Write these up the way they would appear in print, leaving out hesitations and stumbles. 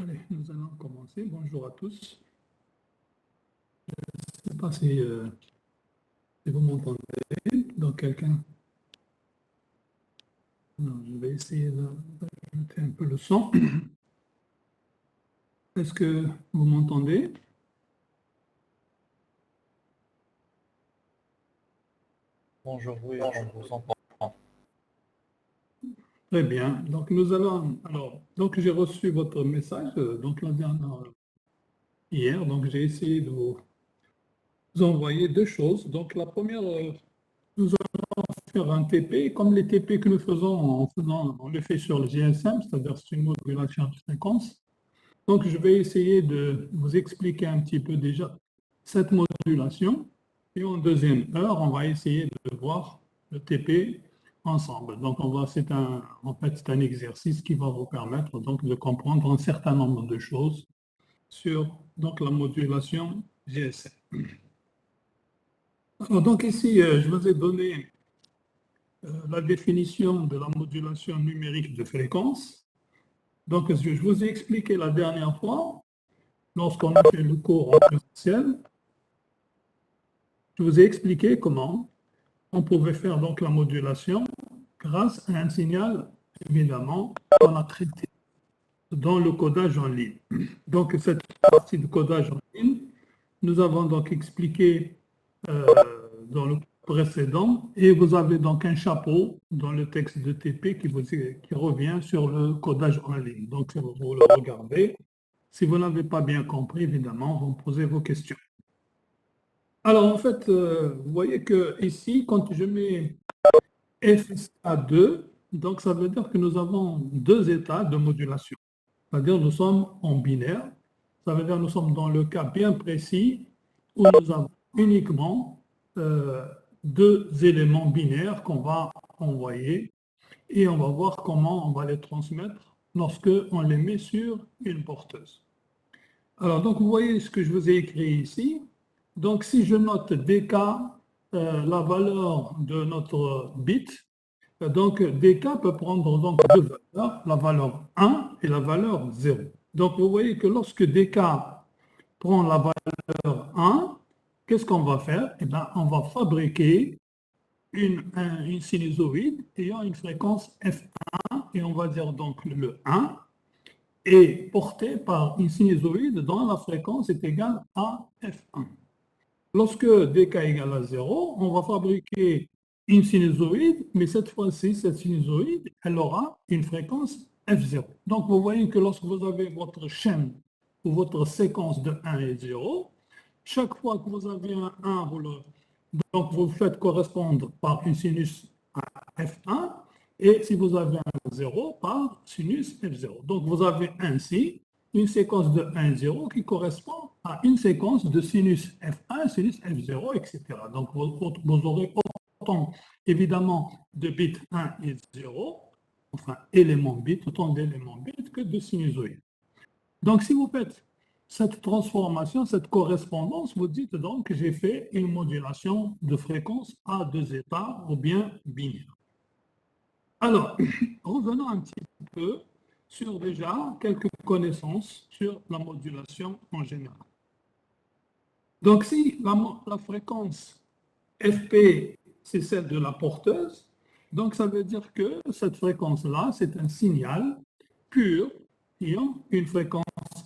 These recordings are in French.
Allez, nous allons commencer. Bonjour à tous. Je ne sais pas si vous m'entendez. Donc, quelqu'un. Non, je vais essayer d'ajouter un peu le son. Est-ce que vous m'entendez? Bonjour, oui, on vous entend. Très bien. Donc, nous allons. Alors, donc, j'ai reçu votre message, donc, la dernière, hier. Donc, j'ai essayé de vous envoyer deux choses. Donc, la première, nous allons faire un TP. Comme les TP que nous faisons, on le fait sur le GSM, c'est-à-dire c'est une modulation de fréquence. Donc, je vais essayer de vous expliquer un petit peu déjà cette modulation. Et en deuxième heure, on va essayer de voir le TP ensemble. Donc, en fait, c'est un exercice qui va vous permettre donc de comprendre un certain nombre de choses sur donc, la modulation GSM. Alors, donc ici, je vous ai donné la définition de la modulation numérique de fréquence. Donc, je vous ai expliqué la dernière fois, lorsqu'on a fait le cours en présentiel, je vous ai expliqué comment on pouvait faire donc la modulation grâce à un signal, évidemment, qu'on a traité dans le codage en ligne. Donc, cette partie de codage en ligne, nous avons donc expliqué dans le précédent, et vous avez donc un chapeau dans le texte de TP qui revient sur le codage en ligne. Donc, si vous le regardez, si vous n'avez pas bien compris, évidemment, vous me posez vos questions. Alors, en fait, vous voyez que ici, quand je mets FSA2, donc ça veut dire que nous avons deux états de modulation. C'est-à-dire nous sommes en binaire. Ça veut dire que nous sommes dans le cas bien précis où nous avons uniquement deux éléments binaires qu'on va envoyer et on va voir comment on va les transmettre lorsque on les met sur une porteuse. Alors, donc, vous voyez ce que je vous ai écrit ici. Donc, si je note dk, la valeur de notre bit, donc dk peut prendre donc deux valeurs, la valeur 1 et la valeur 0. Donc, vous voyez que lorsque dk prend la valeur 1, qu'est-ce qu'on va faire? Eh bien, on va fabriquer une sinusoïde ayant une fréquence f1 et on va dire donc le 1 est porté par une sinusoïde dont la fréquence est égale à f1. Lorsque dk égale à 0, on va fabriquer une sinusoïde, mais cette fois-ci, cette sinusoïde, elle aura une fréquence f0. Donc, vous voyez que lorsque vous avez votre chaîne ou votre séquence de 1 et 0, chaque fois que vous avez un 1, donc vous le faites correspondre par une sinus à f1, et si vous avez un 0, par sinus f0. Donc, vous avez ainsi une séquence de 1, 0 qui correspond à une séquence de sinus f1, sinus f0, etc. Donc, vous aurez autant, évidemment, de bits 1 et 0, enfin, éléments bits, autant d'éléments bits que de sinusoïdes. Donc, si vous faites cette transformation, cette correspondance, vous dites donc que j'ai fait une modulation de fréquence à deux états ou bien binaire. Alors, revenons un petit peu sur déjà quelques connaissances sur la modulation en général. Donc, si la fréquence FP, c'est celle de la porteuse, donc ça veut dire que cette fréquence-là, c'est un signal pur ayant une fréquence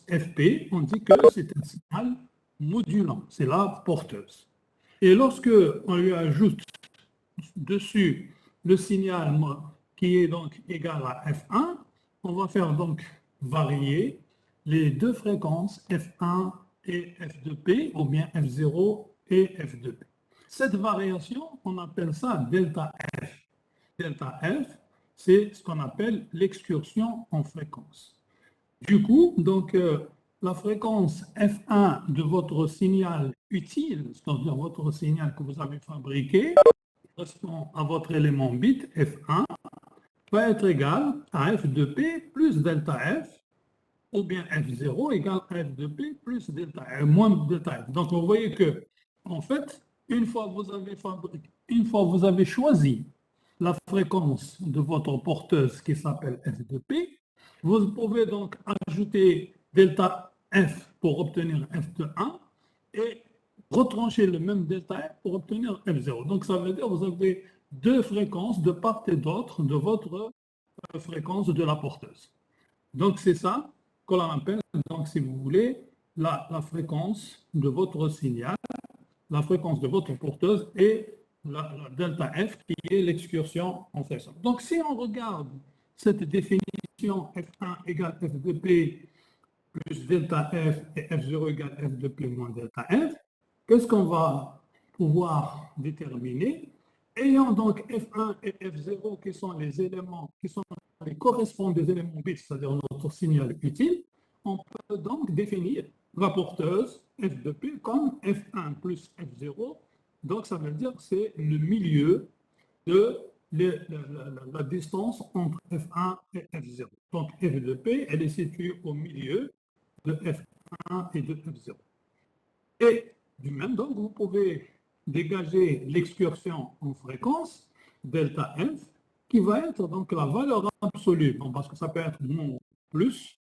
FP. On dit que c'est un signal modulant, c'est la porteuse. Et lorsque on lui ajoute dessus le signal qui est donc égal à F1, on va faire donc varier les deux fréquences F1 et F2P, ou bien F0 et F2P. Cette variation, on appelle ça delta F. Delta F, c'est ce qu'on appelle l'excursion en fréquence. Du coup, donc, la fréquence F1 de votre signal utile, c'est-à-dire votre signal que vous avez fabriqué, correspond à votre élément bit F1, va être égal à F de P plus delta F, ou bien F0 égale F de P plus delta F, moins delta F. Donc, vous voyez que, en fait, une fois que vous avez choisi la fréquence de votre porteuse qui s'appelle F de P, vous pouvez donc ajouter delta F pour obtenir F de 1 et retrancher le même delta F pour obtenir F0. Donc, ça veut dire que vous avez deux fréquences de part et d'autre de votre fréquence de la porteuse. Donc, c'est ça qu'on appelle, donc, si vous voulez, la fréquence de votre signal, la fréquence de votre porteuse et la delta F qui est l'excursion en section. Donc, si on regarde cette définition F1 égale F de P plus delta F et F0 égale F de P moins delta F, qu'est-ce qu'on va pouvoir déterminer? Ayant donc F1 et F0 qui sont les éléments, qui sont les correspondants des éléments bits, c'est-à-dire notre signal utile, on peut donc définir la porteuse F de P comme F1 plus F0. Donc, ça veut dire que c'est le milieu de la distance entre F1 et F0. Donc, F de P, elle est située au milieu de F1 et de F0. Et du même, donc, vous pouvez dégager l'excursion en fréquence, delta F, qui va être donc la valeur absolue, bon, parce que ça peut être moins plus,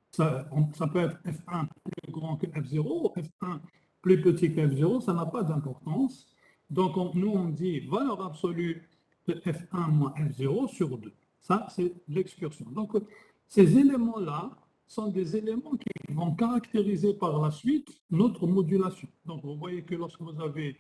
ça peut être F1 plus grand que F0, F1 plus petit que F0, ça n'a pas d'importance. Donc, nous, on dit valeur absolue de F1 moins F0 sur 2. Ça, c'est l'excursion. Donc, ces éléments-là sont des éléments qui vont caractériser par la suite notre modulation. Donc, vous voyez que lorsque vous avez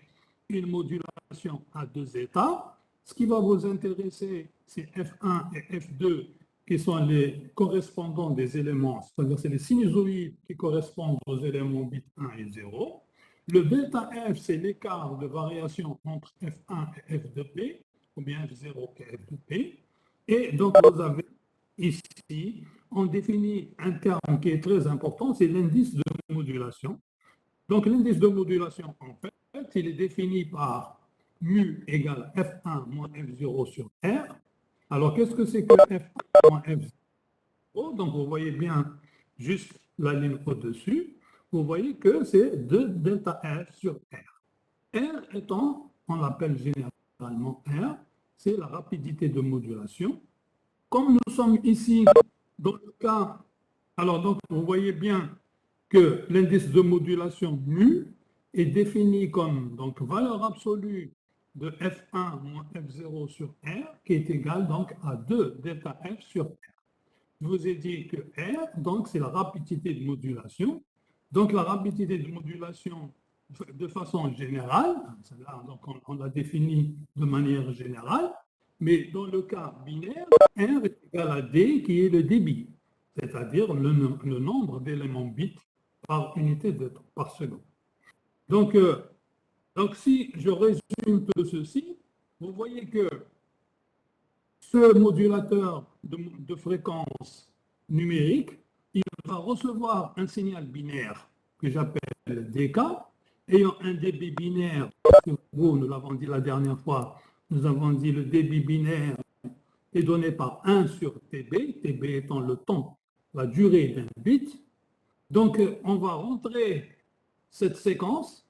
une modulation à deux états, ce qui va vous intéresser, c'est F1 et F2 qui sont les correspondants des éléments, c'est-à-dire c'est les sinusoïdes qui correspondent aux éléments bits 1 et 0. Le delta F, c'est l'écart de variation entre F1 et F de P, ou bien F0 et F de P. Et donc, vous avez ici, on définit un terme qui est très important, c'est l'indice de modulation. Donc, l'indice de modulation, en fait, il est défini par mu égale F1 moins F0 sur R. Alors, qu'est-ce que c'est que F1 moins F0? Donc, vous voyez bien juste la ligne au-dessus. Vous voyez que c'est 2 delta F sur R. R étant, on l'appelle généralement R, c'est la rapidité de modulation. Comme nous sommes ici dans le cas, alors donc vous voyez bien que l'indice de modulation mu est défini comme donc valeur absolue de F1 moins F0 sur R qui est égal donc à 2 delta F sur R. Je vous ai dit que R, donc c'est la rapidité de modulation. Donc la rapidité de modulation de façon générale, donc on l'a défini de manière générale, mais dans le cas binaire, R est égal à D qui est le débit, c'est-à-dire le nombre d'éléments bits par unité de temps, par seconde. Donc si je résume un peu ceci, vous voyez que ce modulateur de fréquence numérique, il va recevoir un signal binaire que j'appelle DK, ayant un débit binaire, nous l'avons dit la dernière fois, nous avons dit le débit binaire est donné par 1 sur TB, TB étant le temps, la durée d'un bit. Donc, on va rentrer cette séquence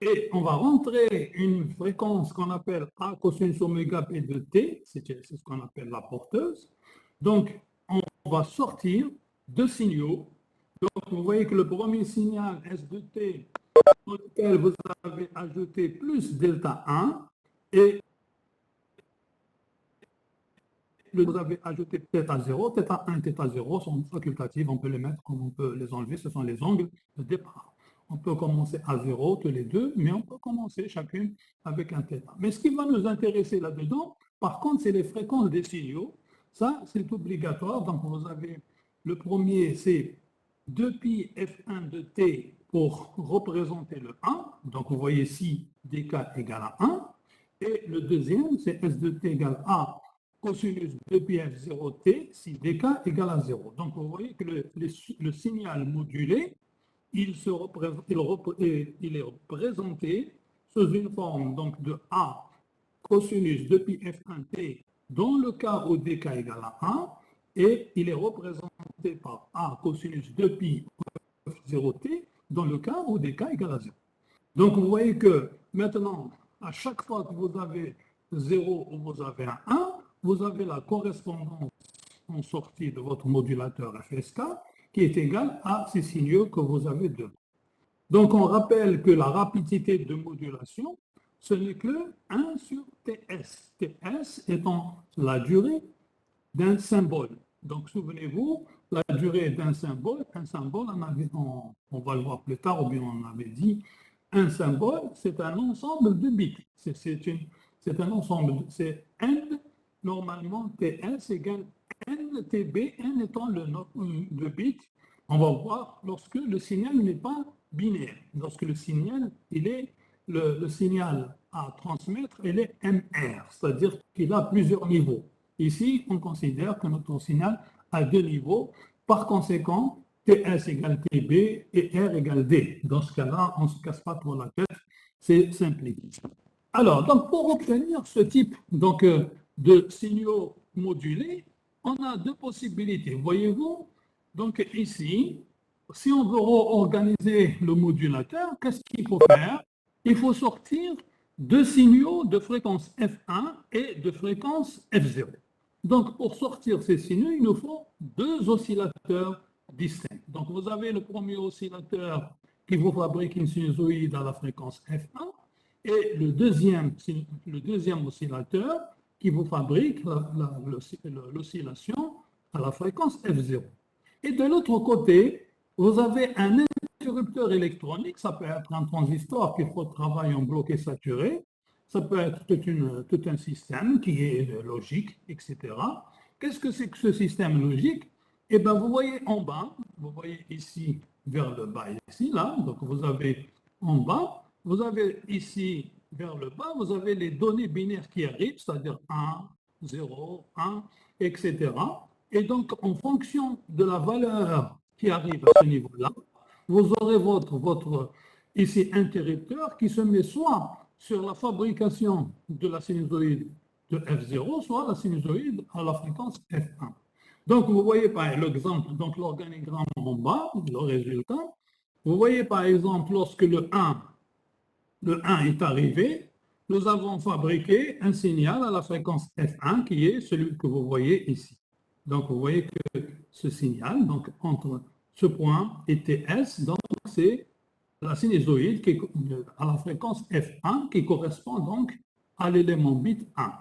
et on va rentrer une fréquence qu'on appelle A cosinus oméga P de T, c'est ce qu'on appelle la porteuse. Donc, on va sortir deux signaux. Donc, vous voyez que le premier signal S de T, dans lequel vous avez ajouté plus delta 1, et vous avez ajouté θ 0, θ 1 et θ 0 sont facultatifs, on peut les mettre comme on peut les enlever, ce sont les angles de départ. On peut commencer à 0 tous les deux, mais on peut commencer chacune avec un θ. Mais ce qui va nous intéresser là-dedans, par contre, c'est les fréquences des signaux. Ça, c'est obligatoire. Donc, vous avez le premier, c'est 2π f1 de t pour représenter le 1. Donc, vous voyez ici dk égale à 1. Et le deuxième, c'est s de t égale à cosinus 2π f0t si dk égale à 0. Donc, vous voyez que le signal modulé, il est représenté sous une forme donc, de A cosinus 2π f1t dans le cas où dk égale à 1, et il est représenté par A cosinus 2π f0t dans le cas où dk égale à 0. Donc vous voyez que maintenant, à chaque fois que vous avez 0 ou vous avez un 1, vous avez la correspondance en sortie de votre modulateur FSK qui est égal à ces signaux que vous avez devant. Donc, on rappelle que la rapidité de modulation, ce n'est que 1 sur TS. TS étant la durée d'un symbole. Donc, souvenez-vous, la durée d'un symbole, on va le voir plus tard, ou bien on avait dit, un symbole, c'est un ensemble de bits. C'est un ensemble, c'est N, normalement TS égale N, TB, N étant le nombre de bits. On va voir lorsque le signal n'est pas binaire. Lorsque le signal, le signal à transmettre, il est MR, c'est-à-dire qu'il a plusieurs niveaux. Ici, on considère que notre signal a 2 niveaux. Par conséquent, TS égale TB et R égale D. Dans ce cas-là, on ne se casse pas trop la tête, c'est simplifié. Alors, donc, pour obtenir ce type donc, de signaux modulés, on a 2 possibilités. Voyez-vous, donc ici, si on veut organiser le modulateur, qu'est-ce qu'il faut faire? Il faut sortir 2 signaux de fréquence F1 et de fréquence F0. Donc, pour sortir ces signaux, il nous faut 2 oscillateurs distincts. Donc, vous avez le premier oscillateur qui vous fabrique une sinusoïde à la fréquence F1 et le deuxième oscillateur qui vous fabrique l'oscillation à la fréquence F0. Et de l'autre côté, vous avez un interrupteur électronique, ça peut être un transistor qui travaille en bloqué saturé, ça peut être tout un système qui est logique, etc. Qu'est-ce que c'est que ce système logique? Eh bien, vous voyez en bas, vous voyez ici vers le bas, ici, là, donc vous avez en bas, vous avez ici vers le bas, vous avez les données binaires qui arrivent, c'est-à-dire 1, 0, 1, etc. Et donc, en fonction de la valeur qui arrive à ce niveau-là, vous aurez votre ici interrupteur qui se met soit sur la fabrication de la sinusoïde de F0, soit la sinusoïde à la fréquence F1. Donc, vous voyez par l'exemple, donc l'organigramme en bas, le résultat. Vous voyez par exemple, lorsque le 1 est arrivé, nous avons fabriqué un signal à la fréquence F1 qui est celui que vous voyez ici. Donc, vous voyez que ce signal, donc entre ce point et TS, donc c'est la sinusoïde qui est à la fréquence F1 qui correspond donc à l'élément bit 1.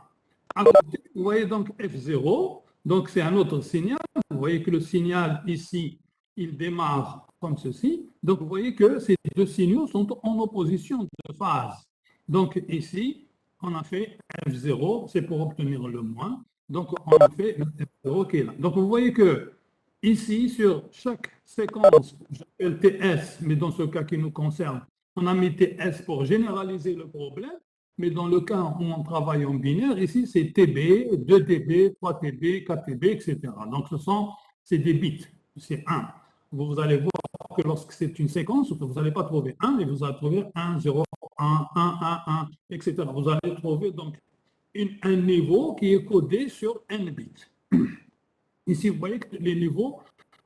À côté, vous voyez donc F0, donc c'est un autre signal. Vous voyez que le signal ici, il démarre comme ceci. Donc vous voyez que ces 2 signaux sont en opposition de phase. Donc ici, on a fait F0, c'est pour obtenir le moins. Donc on a fait F0 qui est là. Donc vous voyez que ici, sur chaque séquence, j'appelle TS, mais dans ce cas qui nous concerne, on a mis TS pour généraliser le problème, mais dans le cas où on travaille en binaire, ici c'est TB, 2TB, 3TB, 4TB, etc. Donc c'est des bits, c'est 1. Vous allez voir que lorsque c'est une séquence, vous n'allez pas trouver 1, mais vous allez trouver 1, 0, 1, 1, 1, 1, etc. Vous allez trouver donc un niveau qui est codé sur n bits. Ici, vous voyez que les niveaux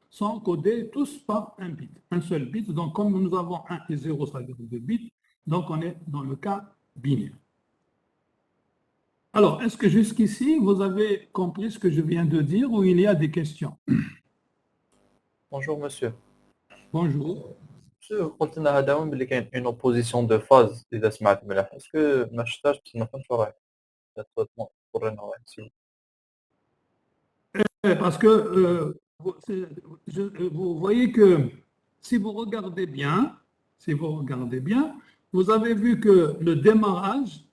sont codés tous par un bit, un seul bit. Donc, comme nous avons 1 et 0, ça veut dire 2 bits, donc on est dans le cas binaire. Alors, est-ce que jusqu'ici, vous avez compris ce que je viens de dire ou il y a des questions? Bonjour monsieur. Bonjour. Monsieur, قلت لنا هذا هو اللي كاين une opposition de phase إذا سمعت مليح. Est-ce que ما شفتهاش بس ما فهمتش وراك. تورينا وراك سي. Parce que vous voyez que si vous regardez bien, vous avez vu que le démarrage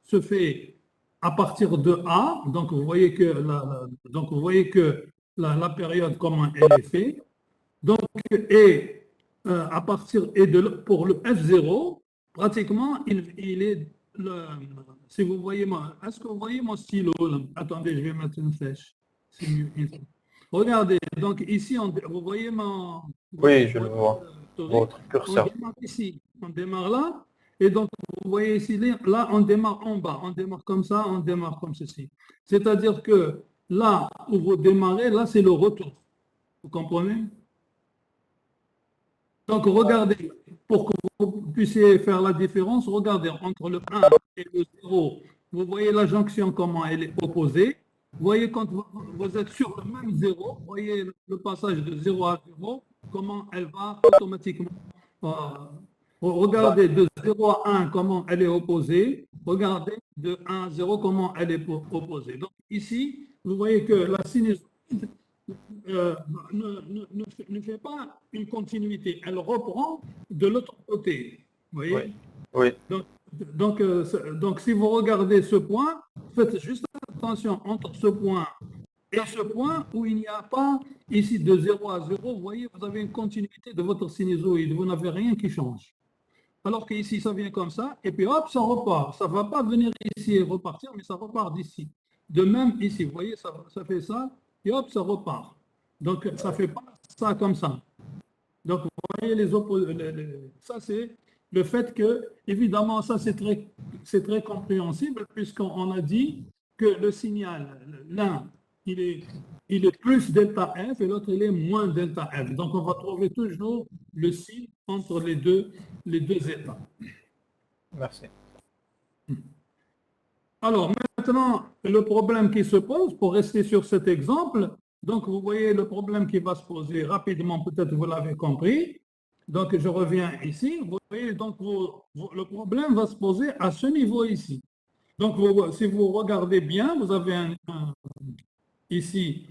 se fait à partir de A. Donc vous voyez que la période comment elle est faite. Donc et à partir pour le F0, pratiquement il est si vous voyez est-ce que vous voyez mon stylo là? Attendez, je vais mettre une flèche. C'est mieux. Regardez, donc ici, vous voyez mon... Oui, je le vois. Votre curseur. On démarre ici, on démarre là, et donc vous voyez ici, là, on démarre en bas, on démarre comme ça, on démarre comme ceci. C'est-à-dire que là où vous démarrez, là, c'est le retour. Vous comprenez? Donc, regardez, pour que vous puissiez faire la différence, regardez entre le 1 et le 0, vous voyez la jonction, comment elle est opposée. Vous voyez, quand vous êtes sur le même zéro, vous voyez le passage de 0 à 0, comment elle va automatiquement. Regardez de 0 à 1 comment elle est opposée. Regardez de 1 à 0 comment elle est opposée. Donc ici, vous voyez que la sinusoïde ne fait pas une continuité. Elle reprend de l'autre côté. Vous voyez? Oui. Donc, si vous regardez ce point, faites juste attention entre ce point et ce point où il n'y a pas ici de 0 à 0, vous voyez, vous avez une continuité de votre sinusoïde, vous n'avez rien qui change. Alors qu'ici, ça vient comme ça, et puis hop, ça repart. Ça ne va pas venir ici et repartir, mais ça repart d'ici. De même ici, vous voyez, ça fait ça, et hop, ça repart. Donc, ça ne fait pas ça comme ça. Donc, vous voyez, ça, c'est le fait que, évidemment, ça, c'est très compréhensible, puisqu'on a dit que le signal, l'un, il est plus delta F et l'autre, il est moins delta F. Donc, on va trouver toujours le signe entre les deux états. Merci. Alors, maintenant, le problème qui se pose, pour rester sur cet exemple, donc vous voyez le problème qui va se poser rapidement, peut-être vous l'avez compris. Donc, je reviens ici. Vous voyez, donc le problème va se poser à ce niveau ici. Donc, si vous regardez bien, vous avez ici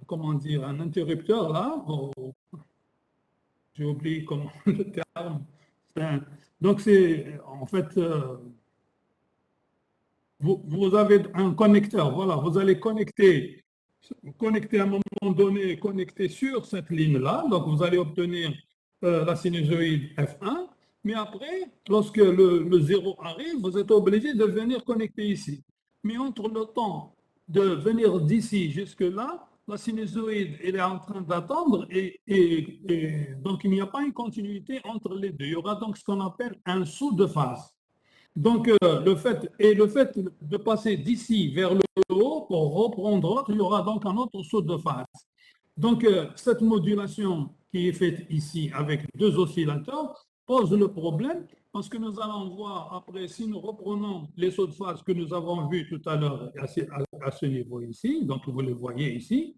comment dire, un interrupteur là. J'ai oublié comment le terme. Donc, c'est en fait, vous avez un connecteur. Voilà, vous allez connecter à un moment donné, connecter sur cette ligne-là. Donc, vous allez obtenir la sinusoïde F1. Mais après, lorsque le 0 arrive, vous êtes obligé de venir connecter ici. Mais entre le temps de venir d'ici jusque-là, la sinusoïde elle est en train d'attendre et donc il n'y a pas une continuité entre les deux. Il y aura donc ce qu'on appelle un saut de phase. Donc, le fait de passer d'ici vers le haut pour reprendre l'autre, il y aura donc un autre saut de phase. Donc, cette modulation qui est faite ici avec deux oscillateurs pose le problème parce que nous allons voir après, si nous reprenons les sauts de phase que nous avons vus tout à l'heure à ce niveau ici, donc vous les voyez ici,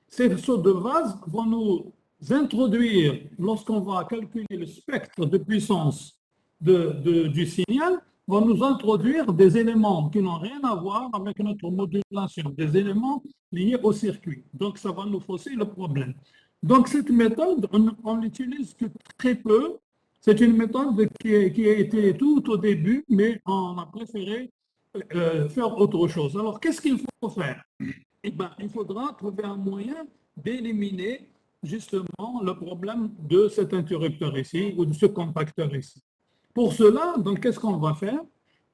ces sauts de phase vont nous introduire, lorsqu'on va calculer le spectre de puissance du signal, vont nous introduire des éléments qui n'ont rien à voir avec notre modulation, des éléments liés au circuit. Donc, ça va nous fausser le problème. Donc, cette méthode, on l'utilise que très peu. C'est une méthode qui a été tout au début, mais on a préféré faire autre chose. Alors, qu'est-ce qu'il faut faire? Eh bien, il faudra trouver un moyen d'éliminer justement le problème de cet interrupteur ici ou de ce contacteur ici. Pour cela, donc, qu'est-ce qu'on va faire?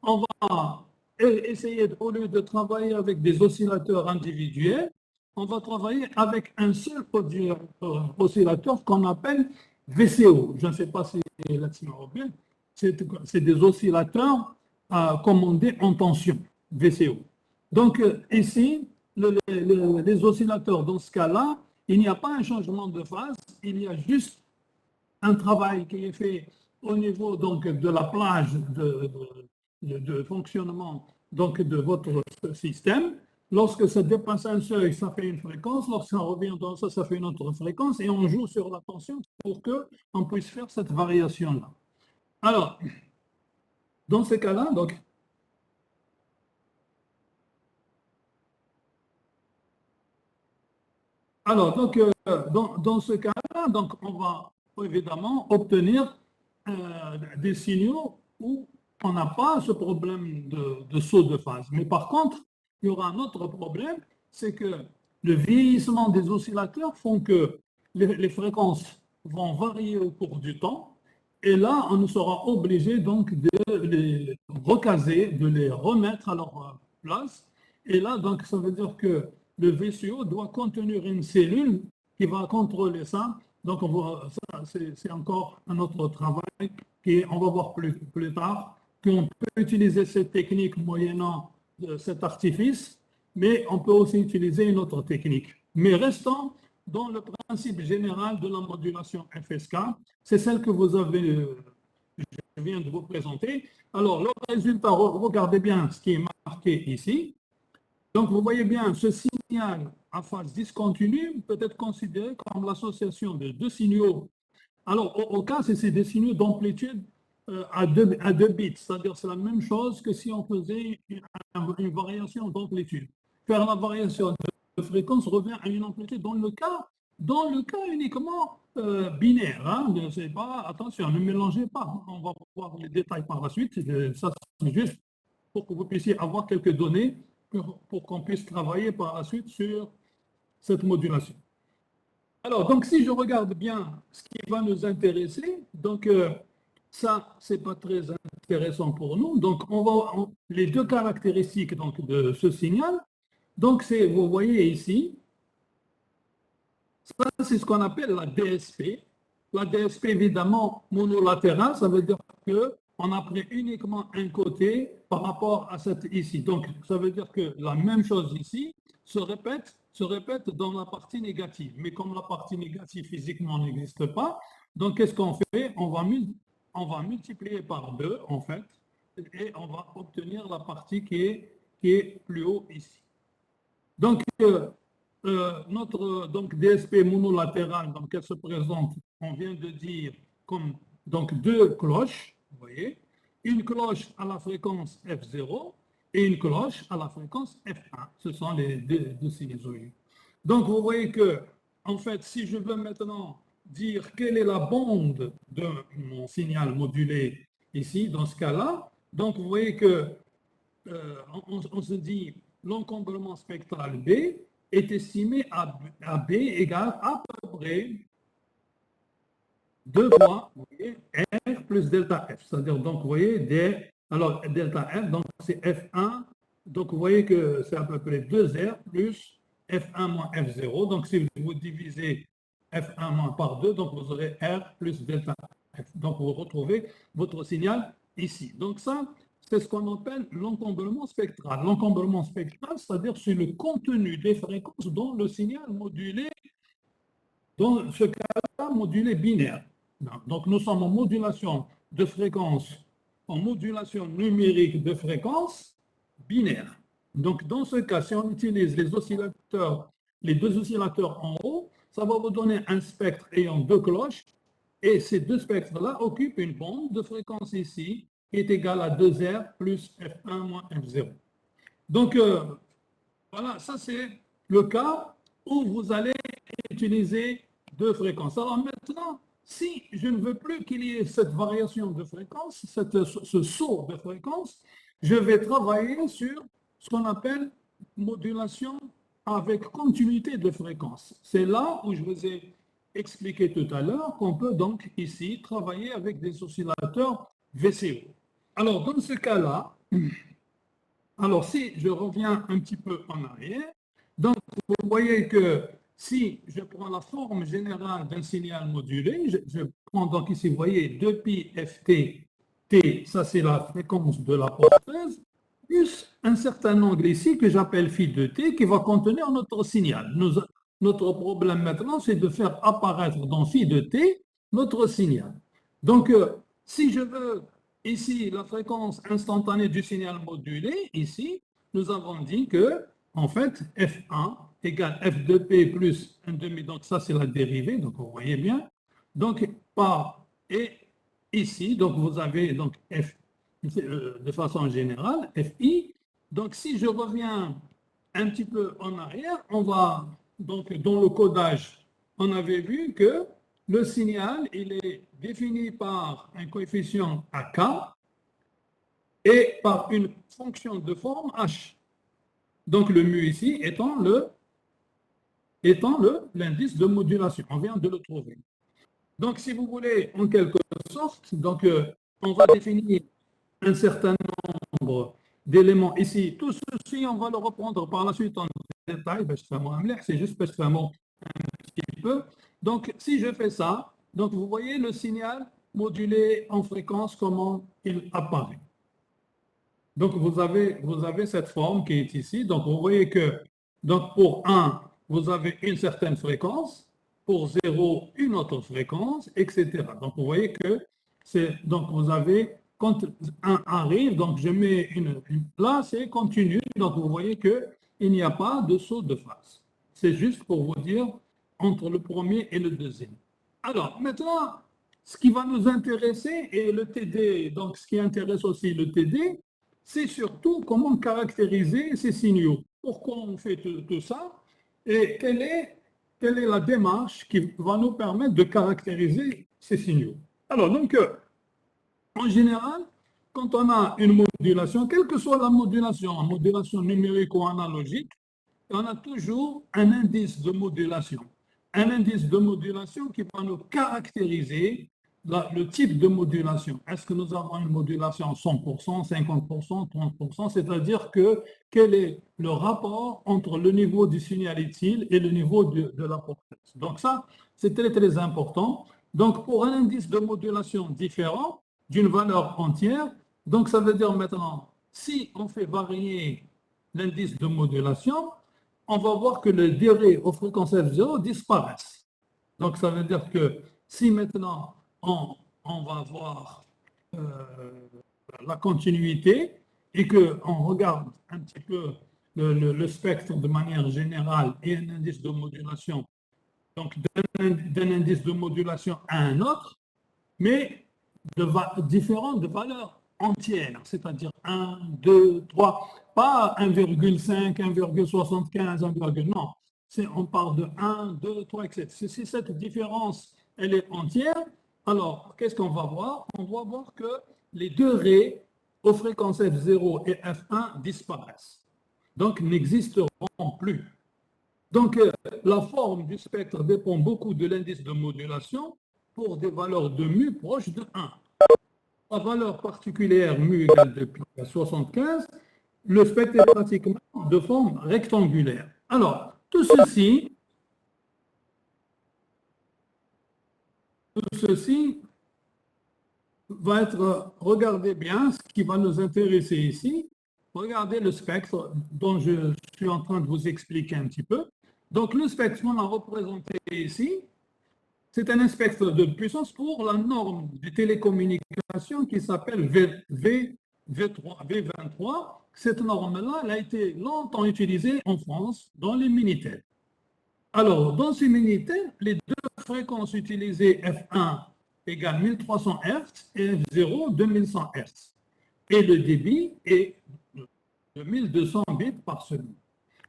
On va essayer, au lieu de travailler avec des oscillateurs individuels, on va travailler avec un seul oscillateur qu'on appelle VCO. Je ne sais pas si l'accent européen, c'est des oscillateurs commandés en tension, VCO. Donc, ici, les oscillateurs, dans ce cas-là, il n'y a pas un changement de phase, il y a juste un travail qui est fait au niveau donc, de la plage de fonctionnement donc, de votre système. Lorsque ça dépasse un seuil, ça fait une fréquence. Lorsque ça revient dans ça, ça fait une autre fréquence. Et on joue sur la tension pour qu'on puisse faire cette variation-là. Alors, dans ces cas-là, donc, alors, donc, dans ce cas-là, donc, on va évidemment obtenir des signaux où on n'a pas ce problème de saut de phase. Mais par contre, il y aura un autre problème, c'est que le vieillissement des oscillateurs font que les fréquences vont varier au cours du temps. Et là, on sera obligé donc de les recaser, de les remettre à leur place. Et là, donc, ça veut dire que le VCO doit contenir une cellule qui va contrôler ça. Donc, c'est encore un autre travail on va voir plus tard, qu'on peut utiliser cette technique moyennant cet artifice, mais on peut aussi utiliser une autre technique. Mais restons dans le principe général de la modulation FSK. C'est celle que vous avez, je viens de vous présenter. Alors, le résultat, regardez bien ce qui est marqué ici. Donc, vous voyez bien, ce signal à phase discontinue peut être considéré comme l'association de deux signaux. Alors, au cas, c'est des signaux d'amplitude à deux bits, c'est-à-dire c'est la même chose que si on faisait une variation d'amplitude. Faire la variation de fréquence revient à une amplitude dans le cas uniquement binaire. Hein, pas, attention, ne mélangez pas. On va voir les détails par la suite. Ça, c'est juste pour que vous puissiez avoir quelques données pour qu'on puisse travailler par la suite sur cette modulation. Alors, donc, si je regarde bien ce qui va nous intéresser, donc ça, ce n'est pas très intéressant pour nous. Donc, les deux caractéristiques donc, de ce signal, donc, vous voyez ici, ça, c'est ce qu'on appelle la DSP. La DSP, évidemment, monolatérale, ça veut dire qu'on a pris uniquement un côté par rapport à cette ici. Donc, ça veut dire que la même chose ici se répète dans la partie négative. Mais comme la partie négative physiquement n'existe pas, donc qu'est-ce qu'on fait? On va multiplier par 2, en fait, et on va obtenir la partie qui est plus haut ici. Donc, notre DSP monolatéral, donc elle se présente, on vient de dire, comme donc deux cloches, vous voyez, une cloche à la fréquence F0 et une cloche à la fréquence F1. Ce sont les deux sinusoïdes. Donc, vous voyez que, en fait, si je veux maintenant dire quelle est la bande de mon signal modulé ici, dans ce cas-là, donc vous voyez que on se dit l'encombrement spectral B est estimé à B égale à peu près 2 fois, vous voyez, R plus delta F. C'est-à-dire, donc, vous voyez, alors delta F, donc c'est F1. Donc, vous voyez que c'est à peu près 2R plus F1 moins F0. Donc, si vous divisez F1 moins par 2, donc vous aurez R plus delta F. Donc, vous retrouvez votre signal ici. Donc, ça, c'est ce qu'on appelle l'encombrement spectral. L'encombrement spectral, c'est-à-dire c'est le contenu des fréquences dont le signal modulé, dans ce cas-là, modulé binaire. Donc, nous sommes en modulation de fréquence, en modulation numérique de fréquence binaire. Donc, dans ce cas, si on utilise les oscillateurs, les deux oscillateurs en haut, ça va vous donner un spectre ayant deux cloches, et ces deux spectres-là occupent une bande de fréquence ici, qui est égale à 2R plus F1 moins F0. Donc, voilà, ça c'est le cas où vous allez utiliser deux fréquences. Alors maintenant, si je ne veux plus qu'il y ait cette variation de fréquence, ce saut de fréquence, je vais travailler sur ce qu'on appelle modulation avec continuité de fréquence. C'est là où je vous ai expliqué tout à l'heure qu'on peut donc ici travailler avec des oscillateurs VCO. Alors, dans ce cas-là, alors si je reviens un petit peu en arrière, donc vous voyez que si je prends la forme générale d'un signal modulé, je prends donc ici, vous voyez, 2pi ft, t, ça c'est la fréquence de la porteuse, plus un certain angle ici que j'appelle phi de t, qui va contenir notre signal. Notre problème maintenant, c'est de faire apparaître dans phi de t notre signal. Donc, si je veux ici la fréquence instantanée du signal modulé, ici, nous avons dit que, en fait, F1 égale F de P plus 1 demi, donc ça c'est la dérivée, donc vous voyez bien. Donc, et ici, donc vous avez donc F de façon générale, FI. Donc, si je reviens un petit peu en arrière, on va, donc dans le codage, on avait vu que le signal, il est défini par un coefficient AK et par une fonction de forme H. Donc, le mu ici étant l'indice de modulation. On vient de le trouver. Donc, si vous voulez, en quelque sorte, donc, on va définir un certain nombre d'éléments ici. Tout ceci, on va le reprendre par la suite en détail. C'est juste un petit peu. Donc, si je fais ça, donc vous voyez le signal modulé en fréquence, comment il apparaît. Donc, vous avez cette forme qui est ici. Donc, vous voyez que donc pour 1, vous avez une certaine fréquence, pour 0, une autre fréquence, etc. Donc, vous voyez que donc vous avez, quand 1 arrive, donc je mets là, c'est continu. Donc, vous voyez qu'il il n'y a pas de saut de phase. C'est juste pour vous dire entre le premier et le deuxième. Alors, maintenant, ce qui va nous intéresser, et le TD, donc ce qui intéresse aussi le TD, c'est surtout comment caractériser ces signaux. Pourquoi on fait tout ça et quelle est la démarche qui va nous permettre de caractériser ces signaux. Alors, donc, en général, quand on a une modulation, quelle que soit la modulation numérique ou analogique, on a toujours un indice de modulation. Un indice de modulation qui va nous caractériser le type de modulation. Est-ce que nous avons une modulation 100%, 50%, 30%? C'est-à-dire que quel est le rapport entre le niveau du signal utile et le niveau de la potence. Donc ça, c'est très, très important. Donc pour un indice de modulation différent d'une valeur entière, donc ça veut dire maintenant, si on fait varier l'indice de modulation, on va voir que les dérivés aux fréquences F0 disparaissent. Donc, ça veut dire que si maintenant on va voir la continuité et qu'on regarde un petit peu le spectre de manière générale et un indice de modulation, donc d'un indice de modulation à un autre, mais différent de valeurs entières, c'est-à-dire 1, 2, 3, pas 1,5, 1,75, 1, non. On parle de 1, 2, 3, etc. Si cette différence, elle est entière, alors qu'est-ce qu'on va voir? On va voir que les deux raies aux fréquences F0 et F1 disparaissent, donc n'existeront plus. Donc, la forme du spectre dépend beaucoup de l'indice de modulation pour des valeurs de mu proches de 1. La valeur particulière mu égale de pi à 75, le spectre est pratiquement de forme rectangulaire. Alors, tout ceci va être, regardez bien, ce qui va nous intéresser ici. Regardez le spectre dont je suis en train de vous expliquer un petit peu. Donc, le spectre qu'on a représenté ici, c'est un spectre de puissance pour la norme de télécommunication qui s'appelle V23. Cette norme-là, elle a été longtemps utilisée en France dans les Minitel. Alors, dans ces Minitel, les deux fréquences utilisées F1 égale 1300 Hz et F0 2100 Hz. Et le débit est de 1200 bits par seconde.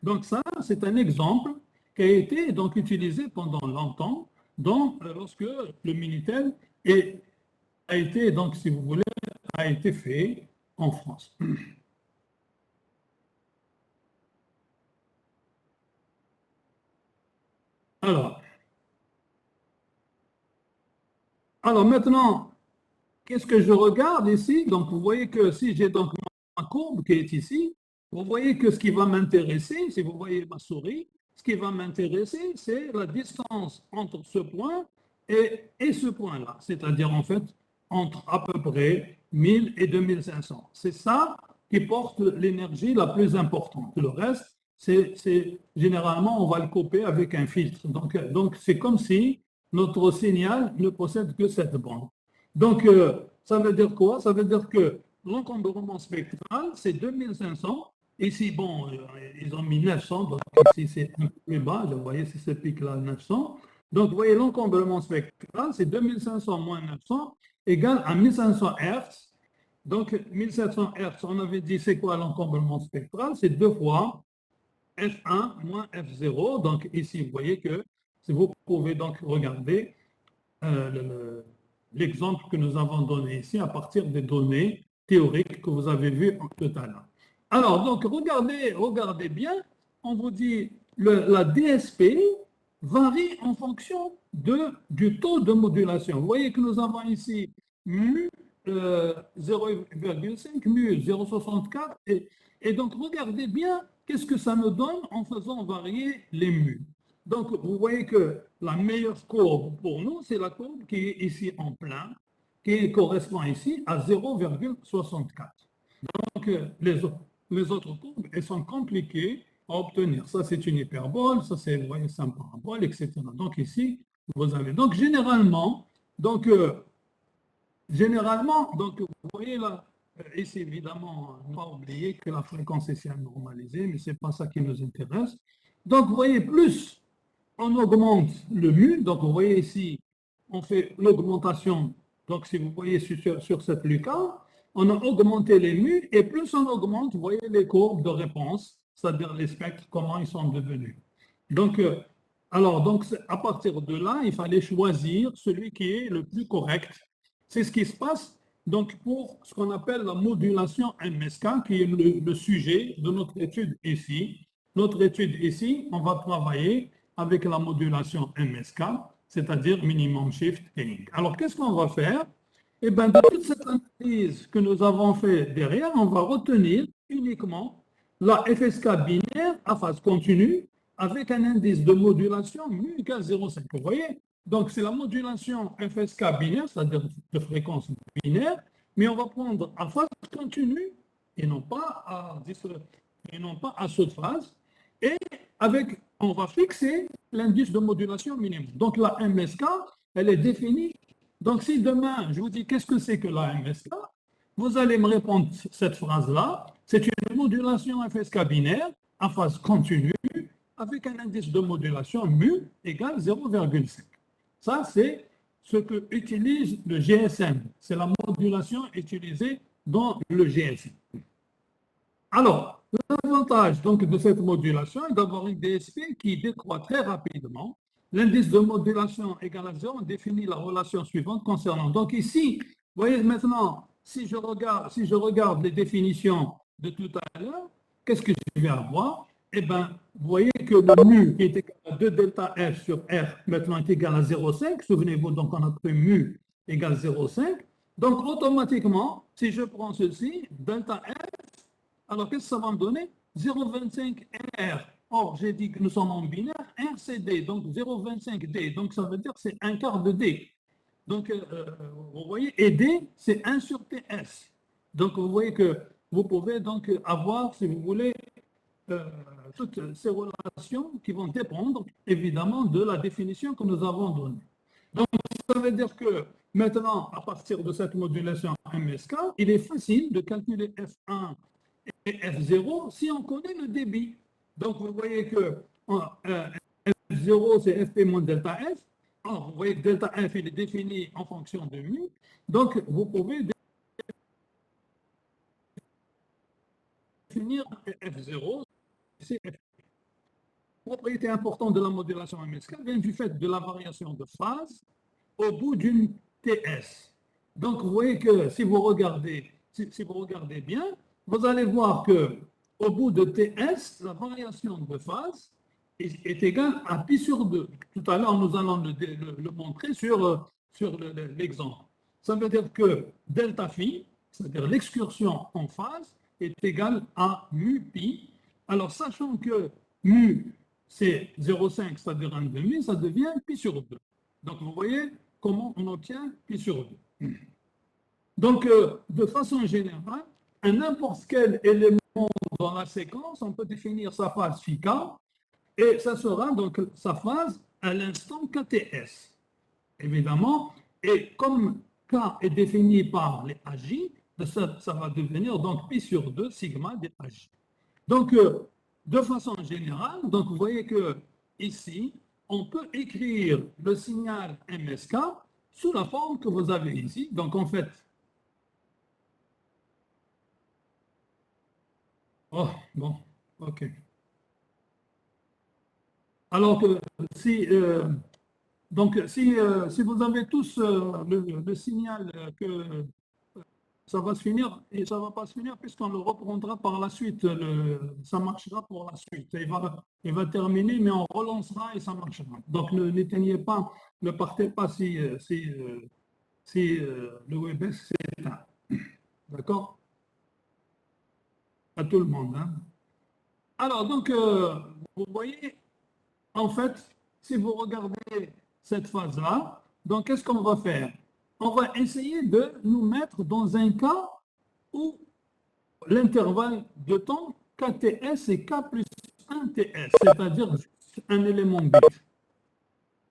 Donc ça, c'est un exemple qui a été donc utilisé pendant longtemps lorsque le Minitel a été, donc si vous voulez, a été fait en France. Alors maintenant, qu'est-ce que je regarde ici? Donc vous voyez que si j'ai donc ma courbe qui est ici, vous voyez que ce qui va m'intéresser, si vous voyez ma souris, ce qui va m'intéresser, c'est la distance entre ce point et ce point-là, c'est-à-dire en fait entre à peu près 1000 et 2500. C'est ça qui porte l'énergie la plus importante. Le reste, c'est généralement, on va le couper avec un filtre. Donc c'est comme si notre signal ne possède que cette bande. Donc, ça veut dire quoi? Ça veut dire que l'encombrement spectral, c'est 2500. Ici, bon, ils ont mis 900, donc ici, c'est un peu plus bas. Vous voyez, c'est ce pic-là, 900. Donc, vous voyez, l'encombrement spectral, c'est 2500 moins 900 égale à 1500 Hz. Donc, 1700 Hz, on avait dit, c'est quoi l'encombrement spectral? C'est 2 fois F1 moins F0. Donc, ici, vous voyez que si vous pouvez donc regarder l'exemple que nous avons donné ici à partir des données théoriques que vous avez vues tout à l'heure. Alors, donc, regardez bien, on vous dit la DSP varie en fonction du taux de modulation. Vous voyez que nous avons ici mu 0,5, mu 0,64, et donc regardez bien qu'est-ce que ça nous donne en faisant varier les mu. Donc, vous voyez que la meilleure courbe pour nous, c'est la courbe qui est ici en plein, qui correspond ici à 0,64. Donc, les autres courbes, elles sont compliquées à obtenir. Ça, c'est une hyperbole, ça, c'est, vous voyez, c'est un parabole, etc. Donc, ici, vous avez. Donc, généralement, donc, vous voyez là, ici, évidemment, on ne va pas oublier que la fréquence est normalisée, mais ce n'est pas ça qui nous intéresse. Donc, vous voyez, plus on augmente le mu, donc vous voyez ici, on fait l'augmentation. Donc, si vous voyez sur cette lucarne, on a augmenté les mu, et plus on augmente, vous voyez les courbes de réponse, c'est-à-dire les spectres, comment ils sont devenus. Donc, donc à partir de là, il fallait choisir celui qui est le plus correct. C'est ce qui se passe donc pour ce qu'on appelle la modulation MSK, qui est le sujet de notre étude ici. Notre étude ici, on va travailler avec la modulation MSK, c'est-à-dire minimum shift gain. Alors, qu'est-ce qu'on va faire? Eh bien, de toute cette analyse que nous avons fait derrière, on va retenir uniquement la FSK binaire à phase continue avec un indice de modulation mu égale 0,5. Vous voyez? Donc, c'est la modulation FSK binaire, c'est-à-dire de fréquence binaire, mais on va prendre à phase continue et non pas à saut de phase. Et on va fixer l'indice de modulation minimum. Donc, la MSK, elle est définie. Donc, si demain, je vous dis qu'est-ce que c'est que la MSK, vous allez me répondre cette phrase-là. C'est une modulation FSK binaire à phase continue avec un indice de modulation mu égale 0,5. Ça, c'est ce que utilise le GSM. C'est la modulation utilisée dans le GSM. Alors, l'avantage donc de cette modulation est d'avoir une DSP qui décroît très rapidement. L'indice de modulation égale à 0, on définit la relation suivante concernant. Donc ici, vous voyez maintenant, si je regarde les définitions de tout à l'heure, qu'est-ce que je vais avoir? Eh bien, vous voyez que le mu qui est égal à 2 delta F sur R maintenant est égal à 0,5. Souvenez-vous, donc on a pris mu égale 0,5. Donc automatiquement, si je prends ceci, delta F, alors qu'est-ce que ça va me donner? 0,25 R. Or, j'ai dit que nous sommes en binaire, R c'est D, donc 0,25 D. Donc ça veut dire que c'est un quart de D. Donc, vous voyez, et D, c'est 1 sur TS. Donc, vous voyez que vous pouvez donc avoir, si vous voulez, toutes ces relations qui vont dépendre, évidemment, de la définition que nous avons donnée. Donc, ça veut dire que maintenant, à partir de cette modulation MSK, il est facile de calculer F1 et F0 si on connaît le débit. Donc, vous voyez que F0, c'est Fp moins delta F. Alors, vous voyez que delta F, il est défini en fonction de mu. Donc, vous pouvez définir F0, c'est F. Propriété importante de la modulation MSK vient du fait de la variation de phase au bout d'une TS. Donc, vous voyez que si vous regardez bien, vous allez voir que au bout de TS, la variation de phase est égale à pi sur 2. Tout à l'heure, nous allons le montrer sur l'exemple. Ça veut dire que delta phi, c'est-à-dire l'excursion en phase, est égale à mu pi. Alors, sachant que mu, c'est 0,5, c'est-à-dire un demi, ça devient pi sur 2. Donc, vous voyez comment on obtient pi sur 2. Donc, de façon générale, à n'importe quel élément dans la séquence, on peut définir sa phase phi k, et ça sera donc sa phase à l'instant kts. Évidemment, et comme k est défini par les AJ, ça va devenir donc pi sur 2 sigma des AJ. Donc, de façon générale, donc vous voyez que ici, on peut écrire le signal MSK sous la forme que vous avez ici. Donc, en fait, oh, bon, ok. Alors que si, si vous avez tous le signal que ça va se finir et ça ne va pas se finir puisqu'on le reprendra par la suite. Ça marchera pour la suite. Il va terminer, mais on relancera et ça marchera. Donc n'éteignez pas, ne partez pas si le WebEx s'éteint. D'accord? À tout le monde. Hein? Alors, donc, vous voyez, en fait, si vous regardez cette phase-là, donc qu'est-ce qu'on va faire? On va essayer de nous mettre dans un cas où l'intervalle de temps KTS est K plus 1 TS, c'est-à-dire un élément bit.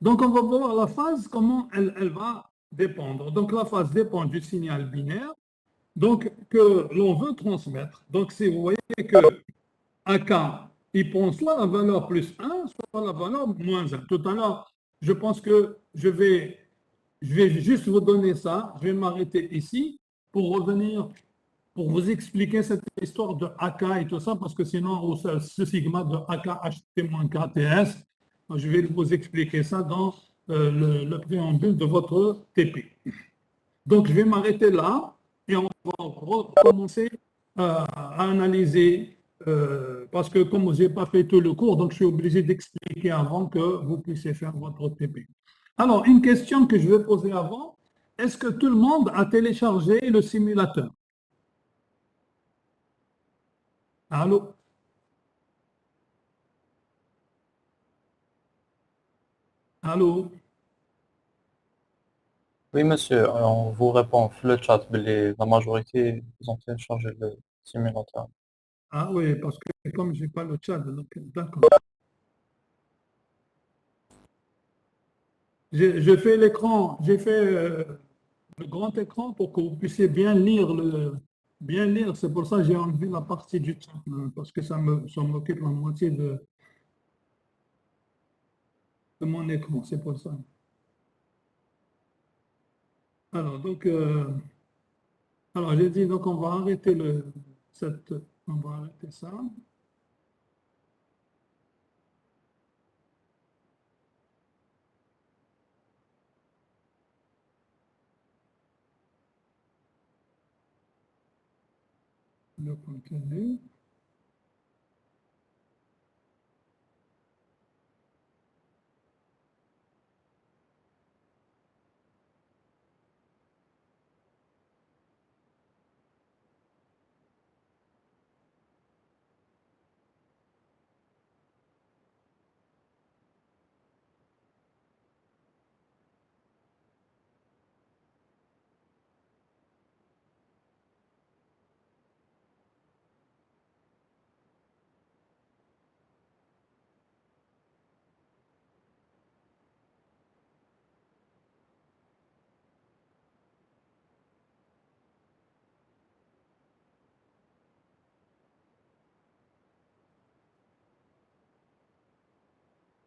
Donc, on va voir la phase, comment elle va dépendre. Donc, la phase dépend du signal binaire. donc que l'on veut transmettre. Donc, si vous voyez que AK, il prend soit la valeur plus 1, soit la valeur moins 1. Tout à l'heure, je pense que je vais juste vous donner ça. Je vais m'arrêter ici pour revenir, pour vous expliquer cette histoire de AK et tout ça, parce que sinon, ce sigma de AK HT-KTS, je vais vous expliquer ça dans le préambule de votre TP. Donc, je vais m'arrêter là et on va recommencer à analyser, parce que comme je n'ai pas fait tout le cours, donc je suis obligé d'expliquer avant que vous puissiez faire votre TP. Alors, une question que je vais poser avant, est-ce que tout le monde a téléchargé le simulateur? Allô? Allô? Oui, monsieur, on vous répond le chat, mais la majorité, ils ont téléchargé le simulateur. Ah oui, parce que comme je n'ai pas le chat, donc d'accord. Je fais l'écran, j'ai fait le grand écran pour que vous puissiez bien lire bien lire. C'est pour ça que j'ai enlevé la partie du chat, parce que ça m'occupe la moitié de mon écran, c'est pour ça. Alors, donc, alors j'ai dit, donc on va arrêter on va arrêter ça. Le contenu.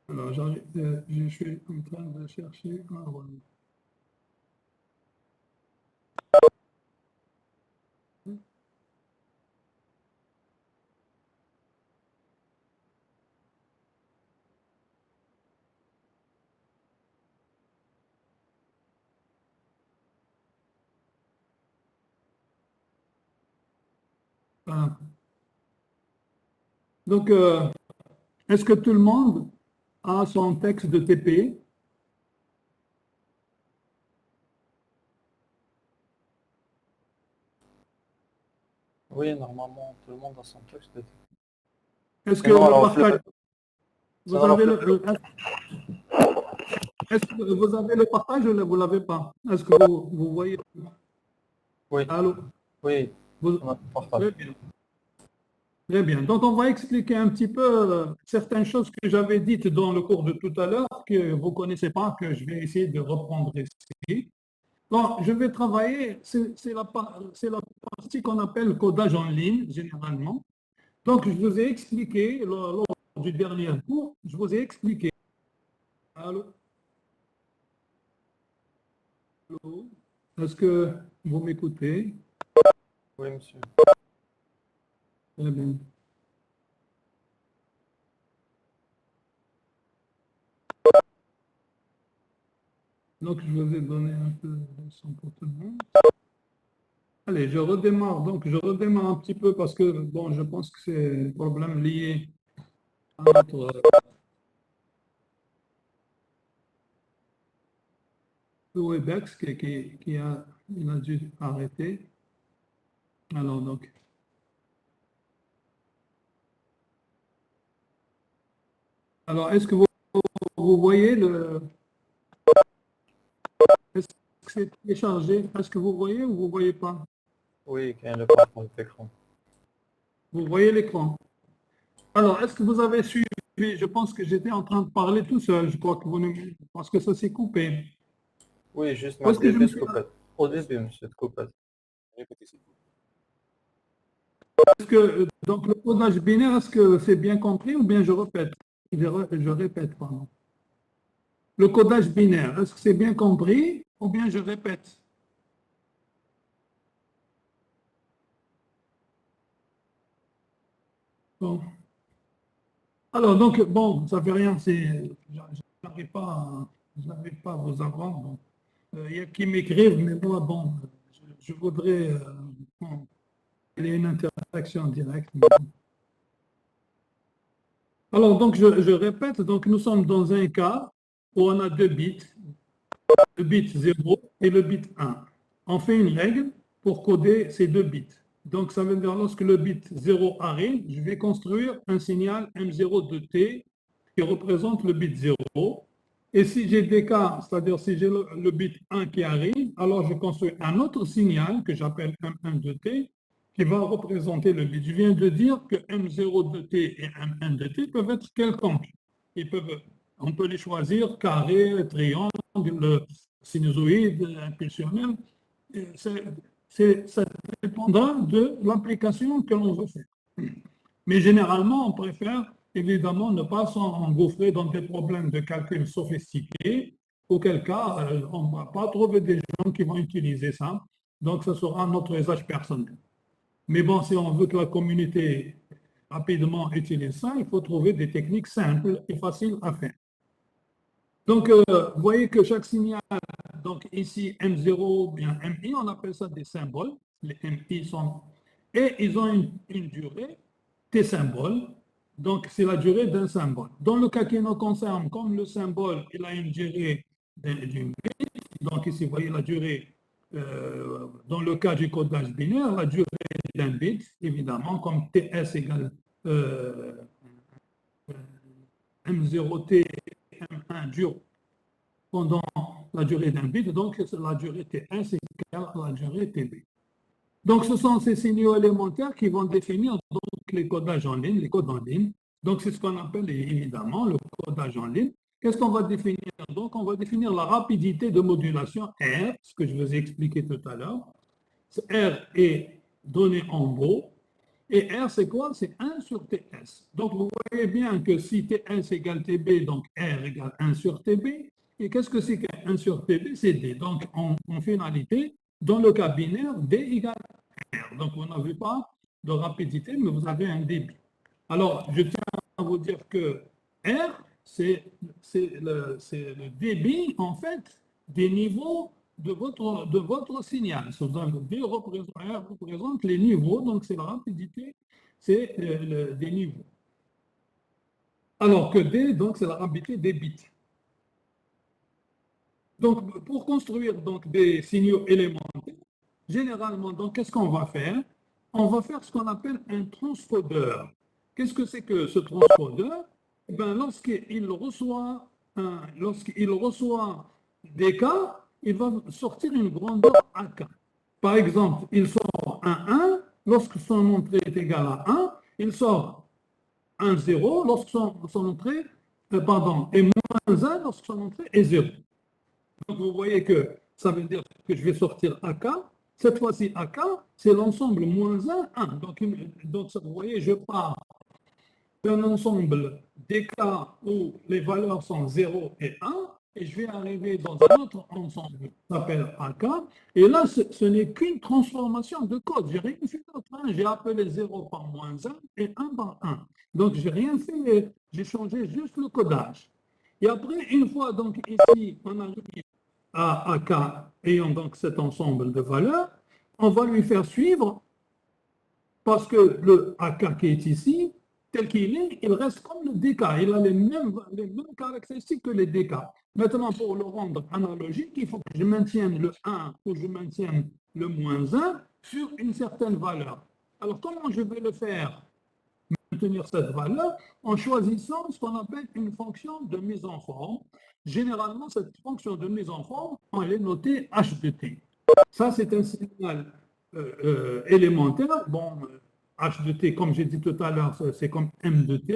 Alors, je suis en train de chercher. Ah, voilà. Voilà. Donc, est-ce que tout le monde a son texte de TP? Oui, normalement, tout le monde a son texte. Est-ce que Sinon, le alors, partage, vous sinon, alors, avez est-ce que vous avez le partage ou vous ne l'avez pas? Est-ce que vous voyez? oui, Allô? oui, Vous- on a partagé. Très bien. Très bien. Donc, on va expliquer un petit peu certaines choses que j'avais dites dans le cours de tout à l'heure, que vous ne connaissez pas, que je vais essayer de reprendre ici. Bon, je vais travailler, c'est la partie qu'on appelle codage en ligne, généralement. Donc, je vous ai expliqué, lors du dernier cours, je vous ai expliqué. Allô? Allô? Est-ce que vous m'écoutez? Oui, monsieur. Très bien. Donc, je vous ai donné un peu de son pour tout le monde. Allez, je redémarre. Donc, je redémarre un petit peu parce que, bon, je pense que c'est un problème lié à notre Webex il a dû arrêter. Alors, donc, alors, est-ce que vous voyez est-ce que c'est téléchargé? Est-ce que vous voyez ou vous ne voyez pas? Oui, quand le partage d'écran. Vous voyez l'écran. Alors, est-ce que vous avez suivi? Je pense que j'étais en train de parler tout seul. Je crois que vous ne... Parce que ça s'est coupé. Oui, juste Où ma est-ce que je me début, suis... Au début, monsieur, de coupette. Est-ce que, donc, le codage binaire, est-ce que c'est bien compris ou bien je répète? Je répète, pardon. Le codage binaire, est-ce que c'est bien compris ou bien je répète? Bon. Alors, donc, bon, ça fait rien, j'arrive pas à vous avoir. Donc, il y a qui m'écrivent, mais moi, bon, je voudrais bon, qu'il y ait une interaction directe. Alors, donc, je répète, donc, nous sommes dans un cas où on a deux bits, le bit 0 et le bit 1. On fait une règle pour coder ces deux bits. Donc, ça veut dire lorsque le bit 0 arrive, je vais construire un signal M0 de T qui représente le bit 0. Et si j'ai des cas, c'est-à-dire si j'ai le bit 1 qui arrive, alors je construis un autre signal que j'appelle M1 de T qui va représenter le bit. Je viens de dire que M0 de T et M1 de T peuvent être quelconques. On peut les choisir carré, triangle, sinusoïde, impulsionnel. Ça dépendra de l'application que l'on veut faire. Mais généralement, on préfère évidemment ne pas s'engouffrer dans des problèmes de calcul sophistiqués, auquel cas on ne va pas trouver des gens qui vont utiliser ça. Donc, ce sera notre usage personnel. Mais bon, si on veut que la communauté rapidement utilise ça, il faut trouver des techniques simples et faciles à faire. Donc, vous voyez que chaque signal, donc ici M0 ou bien MI, on appelle ça des symboles. Les MI sont. Et ils ont une durée, T symboles. Donc, c'est la durée d'un symbole. Dans le cas qui nous concerne, comme le symbole, il a une durée d'une bit, donc ici, vous voyez la durée, dans le cas du codage binaire, la durée d'un bit, évidemment, comme TS égale M0T, M1 dure pendant la durée d'un bit, donc la durée T1 c'est égal à la durée TB. Donc ce sont ces signaux élémentaires qui vont définir donc, les codages en ligne, les codes en ligne. Donc c'est ce qu'on appelle évidemment le codage en ligne. Qu'est-ce qu'on va définir? Donc on va définir la rapidité de modulation R, ce que je vous ai expliqué tout à l'heure. R est donné en gros. Et R, c'est quoi? C'est 1 sur TS. Donc, vous voyez bien que si TS égale TB, donc R égale 1 sur TB. Et qu'est-ce que c'est que 1 sur TB? C'est D. Donc, en finalité, dans le cas binaire, D égale R. Donc, vous n'avez pas de rapidité, mais vous avez un débit. Alors, je tiens à vous dire que R, c'est le débit, en fait, des niveaux de votre signal. D représente les niveaux, donc c'est la rapidité, c'est des niveaux. Alors que D, donc c'est la rapidité des bits. Donc, pour construire donc, des signaux élémentaires, généralement, donc, qu'est-ce qu'on va faire? On va faire ce qu'on appelle un transcodeur. Qu'est-ce que c'est que ce transcodeur? Ben, lorsqu'il reçoit des cas, il va sortir une grandeur AK. Par exemple, il sort un 1 lorsque son entrée est égale à 1, il sort un 0 lorsque son entrée est moins 1 lorsque son entrée est 0. Donc, vous voyez que ça veut dire que je vais sortir AK. Cette fois-ci, AK, c'est l'ensemble moins 1, 1. Donc, vous voyez, je pars d'un ensemble des cas où les valeurs sont 0 et 1, et je vais arriver dans un autre ensemble qui s'appelle AK. Et là, ce n'est qu'une transformation de code. J'ai rien fait d'autre. J'ai appelé 0 par moins 1 et 1 par 1. Donc, j'ai rien fait, j'ai changé juste le codage. Et après, une fois donc ici, on arrive à AK ayant donc cet ensemble de valeurs, on va lui faire suivre, parce que le AK qui est ici, tel qu'il est, il reste comme le DK. Il a les mêmes caractéristiques que les DK. Maintenant, pour le rendre analogique, il faut que je maintienne le 1 ou je maintienne le moins 1 sur une certaine valeur. Alors, comment je vais le faire? Maintenir cette valeur en choisissant ce qu'on appelle une fonction de mise en forme. Généralement, cette fonction de mise en forme, elle est notée h de t. Ça, c'est un signal élémentaire. Bon, h de t, comme j'ai dit tout à l'heure, c'est comme m de t.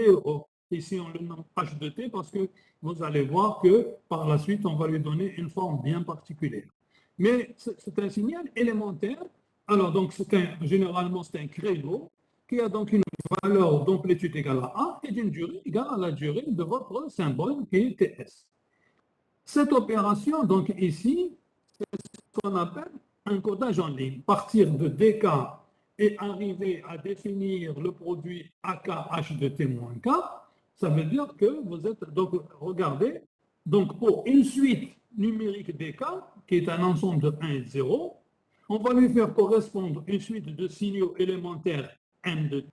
Ici, on le nomme h de t parce que vous allez voir que par la suite, on va lui donner une forme bien particulière. Mais c'est un signal élémentaire. Alors, donc, généralement, c'est un créneau. qui a donc une valeur d'amplitude égale à A et d'une durée égale à la durée de votre symbole qui est TS. Cette opération, donc ici, c'est ce qu'on appelle un codage en ligne. Partir de DK et arriver à définir le produit AKH de T moins K, ça veut dire que vous êtes, donc regardez, donc pour une suite numérique DK, qui est un ensemble de 1 et de 0, on va lui faire correspondre une suite de signaux élémentaires M de T,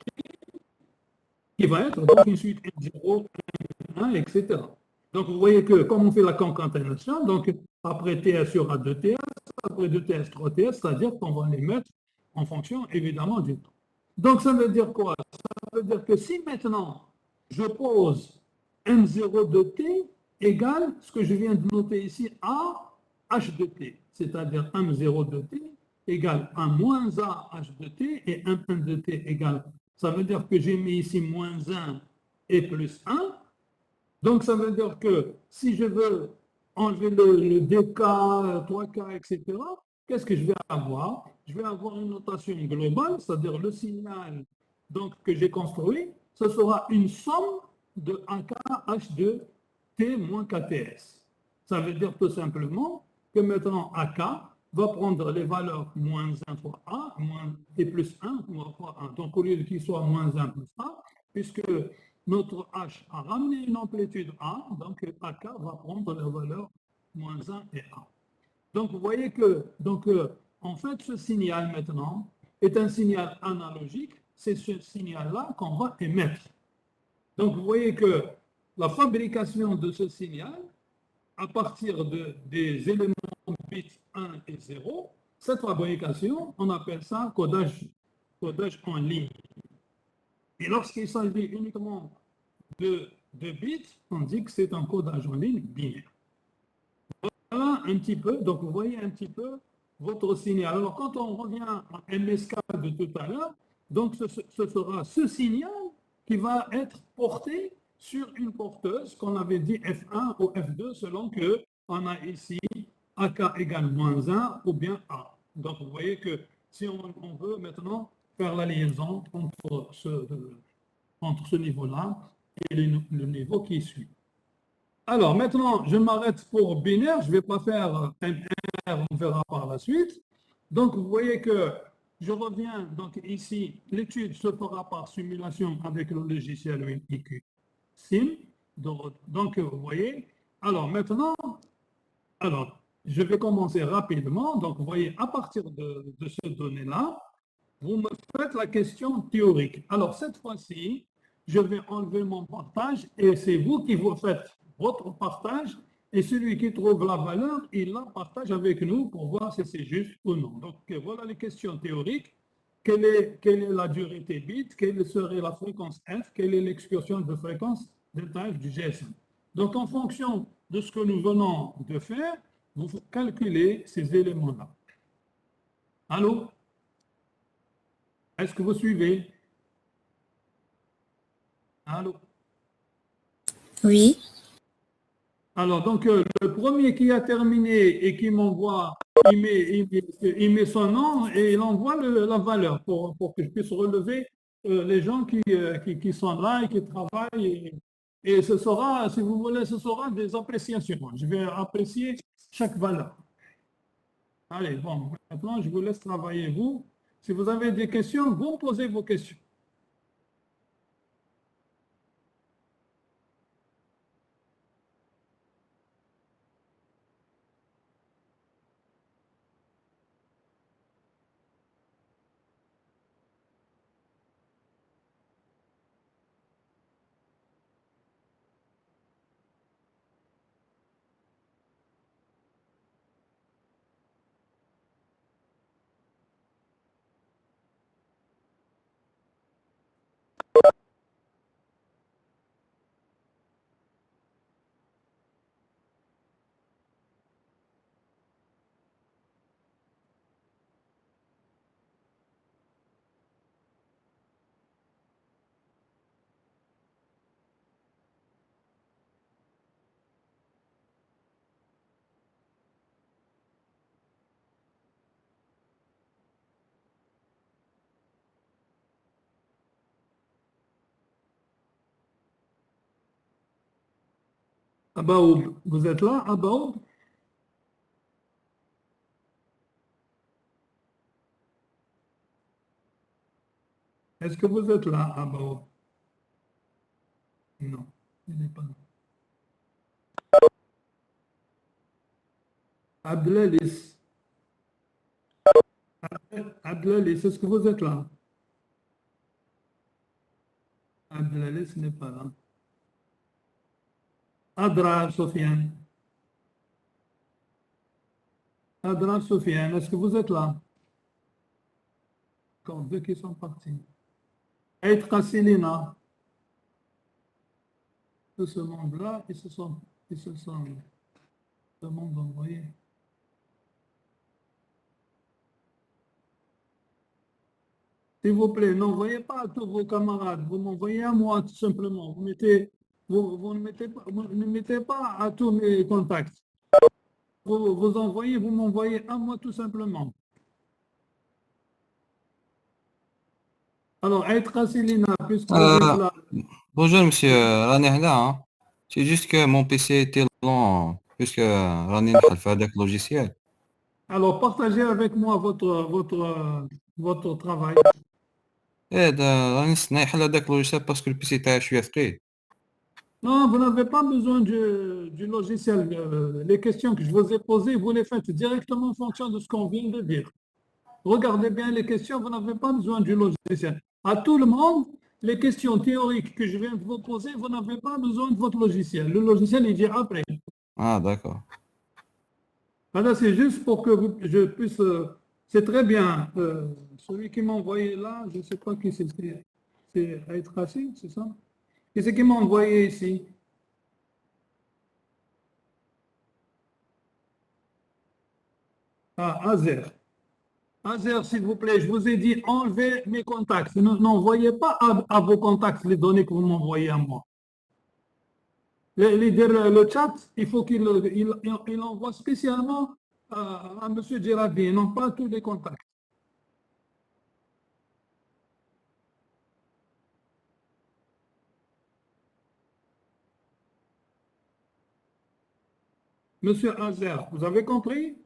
qui va être donc une suite M0, M1, etc. Donc, vous voyez que comme on fait la concaténation, donc après TS, il y aura 2TS, après 2TS, 3TS, c'est-à-dire qu'on va les mettre en fonction, évidemment, du temps. Donc, ça veut dire quoi? Ça veut dire que si maintenant, je pose M0 de T égale ce que je viens de noter ici, A H de T, c'est-à-dire M0 de T égale 1 moins A H de T et 1 de T égale. Ça veut dire que j'ai mis ici moins 1 et plus 1. Donc, ça veut dire que si je veux enlever le DK, 3K, etc., qu'est-ce que je vais avoir? Je vais avoir une notation globale, c'est-à-dire le signal donc, que j'ai construit, ce sera une somme de AK H de T moins KTS. Ça veut dire tout simplement que maintenant AK va prendre les valeurs moins 1 fois A, moins T plus 1 fois 1. Donc, au lieu qu'il soit moins 1 plus A, puisque notre H a ramené une amplitude A, donc AK va prendre la valeur moins 1 et A. Donc, vous voyez que, en fait, ce signal maintenant est un signal analogique. C'est ce signal-là qu'on va émettre. Donc, vous voyez que la fabrication de ce signal, à partir des éléments bits 1 et 0, cette fabrication, on appelle ça codage en ligne. Et lorsqu'il s'agit uniquement de bits, on dit que c'est un codage en ligne binaire. Voilà un petit peu, donc vous voyez un petit peu votre signal. Alors quand on revient à MSK de tout à l'heure, donc ce sera ce signal qui va être porté sur une porteuse qu'on avait dit F1 ou F2 selon que on a ici AK égale moins 1 ou bien A. Donc vous voyez que si on veut maintenant faire la liaison entre ce niveau-là et le niveau qui suit. Alors maintenant, je m'arrête pour binaire, je ne vais pas faire MR, on verra par la suite. Donc vous voyez que je reviens, donc ici, l'étude se fera par simulation avec le logiciel WinIQ Sim. Donc vous voyez, alors maintenant, alors je vais commencer rapidement. Donc vous voyez, à partir de ce données-là, vous me faites la question théorique. Alors, cette fois-ci, je vais enlever mon partage et c'est vous qui vous faites votre partage et celui qui trouve la valeur, il la partage avec nous pour voir si c'est juste ou non. Donc, voilà les questions théoriques. Quelle est la durée T bit? Quelle serait la fréquence F? Quelle est l'excursion de fréquence delta F du GSM? Donc, en fonction de ce que nous venons de faire, vous calculez ces éléments-là. Allô? Est-ce que vous suivez? Allô? Oui, Alors, donc, le premier qui a terminé et qui m'envoie, il met son nom et il envoie la valeur pour que je puisse relever les gens qui sont là et qui travaillent. Et ce sera, si vous voulez, ce sera des appréciations. Je vais apprécier chaque valeur. Allez, bon, maintenant, je vous laisse travailler, vous. Si vous avez des questions, vous me posez vos questions. Abaoub, vous êtes là, Abaoub? Est-ce que vous êtes là, Abaoub? Non, il n'est pas là. Abdelalis. Abdelalis, est-ce que vous êtes là? Abdelalis n'est pas là. Adrar, Sofiane. Adrar, Sofiane, est-ce que vous êtes là? Encore deux qui sont partis. Aït Kassilina. De ce monde-là, ils se sont demandent d'envoyer. S'il vous plaît, n'envoyez pas à tous vos camarades, vous m'envoyez à moi tout simplement. Vous ne mettez pas à tous mes contacts. Vous m'envoyez à moi tout simplement. Alors, Aït Kassilina, puisque vous êtes Euh, là, bonjour monsieur, راني هنا hein. C'est juste que mon PC était lent puisque راني نحل في هذاك logiciel. alors partagez avec moi votre travail. ايه راني نستنى يحل هذاك logiciel parce que le PC تاعي شوية ثقيل. Non, vous n'avez pas besoin du logiciel. Les questions que je vous ai posées, vous les faites directement en fonction de ce qu'on vient de dire. Regardez bien les questions, vous n'avez pas besoin du logiciel. À tout le monde, les questions théoriques que je viens de vous poser, vous n'avez pas besoin de votre logiciel. Le logiciel, il vient après. Ah d'accord. Voilà, c'est juste pour que je puisse. C'est très bien. Celui qui m'a envoyé là, je ne sais pas qui c'est. C'est Aït Rassi, c'est ça? Qui c'est qui m'a envoyé ici? Ah, Azer. Azer, s'il vous plaît, je vous ai dit enlevez mes contacts. N'envoyez pas à vos contacts les données que vous m'envoyez à moi. Le chat, il faut qu'il envoie spécialement à M. Djerabi, non pas à tous les contacts. Monsieur Azer, vous avez compris?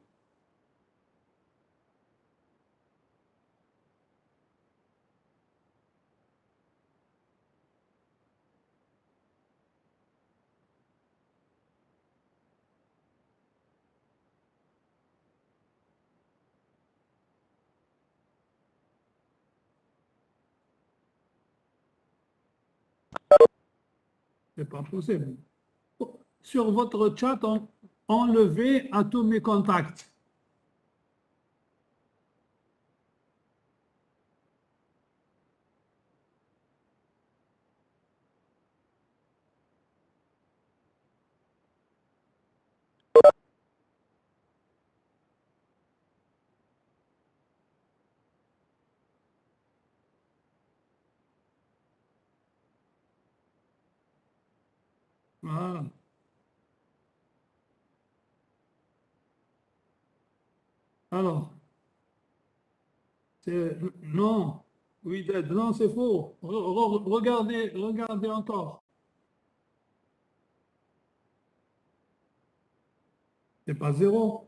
C'est pas possible. Sur votre chat, enlevez à tous mes contacts. Voilà. Alors, non, oui, non, c'est faux. Regardez encore. C'est pas zéro.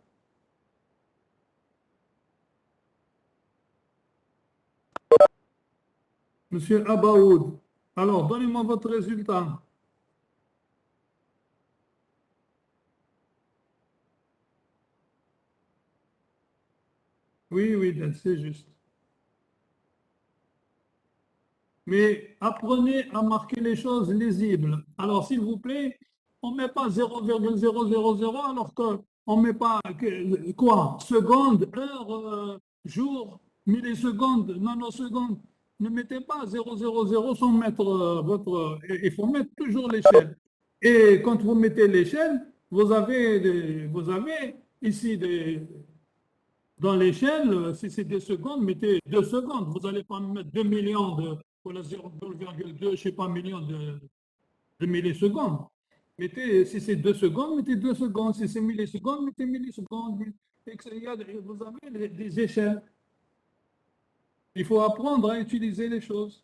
Monsieur Abaoud, alors donnez-moi votre résultat. Oui, oui, c'est juste. Mais apprenez à marquer les choses lisibles. Alors, s'il vous plaît, on ne met pas 0,000 alors qu'on ne met pas quoi? Seconde, heure, jour, millisecondes, nanosecondes. Ne mettez pas 0,000 sans mettre il faut mettre toujours l'échelle. Et quand vous mettez l'échelle, vous avez ici dans l'échelle, si c'est des secondes, mettez 2 secondes. Vous n'allez pas mettre 2 millions pour la 0,2, je ne sais pas, millions de millisecondes. Si c'est 2 secondes, mettez 2 secondes. Si c'est millisecondes, mettez millisecondes. Vous avez des échelles. Il faut apprendre à utiliser les choses.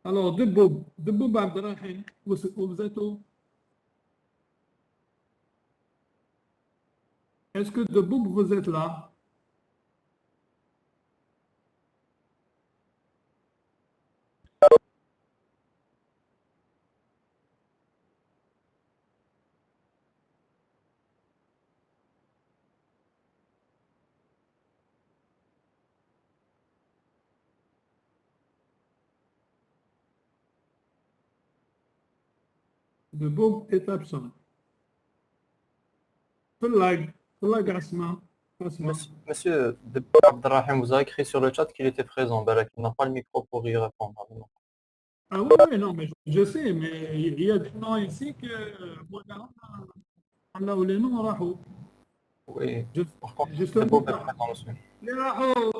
Alors, de Bob Abdelrahim, vous êtes où? Est-ce que de Bob, vous êtes là? De Bob est absent. Flag Asma. Monsieur Abdelrahim vous a écrit sur le chat qu'il était présent. Balak, il n'a pas le micro pour y répondre. Ah oui, non, mais je sais, mais il y a des noms ici que on a où les noms راحوا. Oui, Just- par contre, c'est beau Justement, d'être présent, monsieur.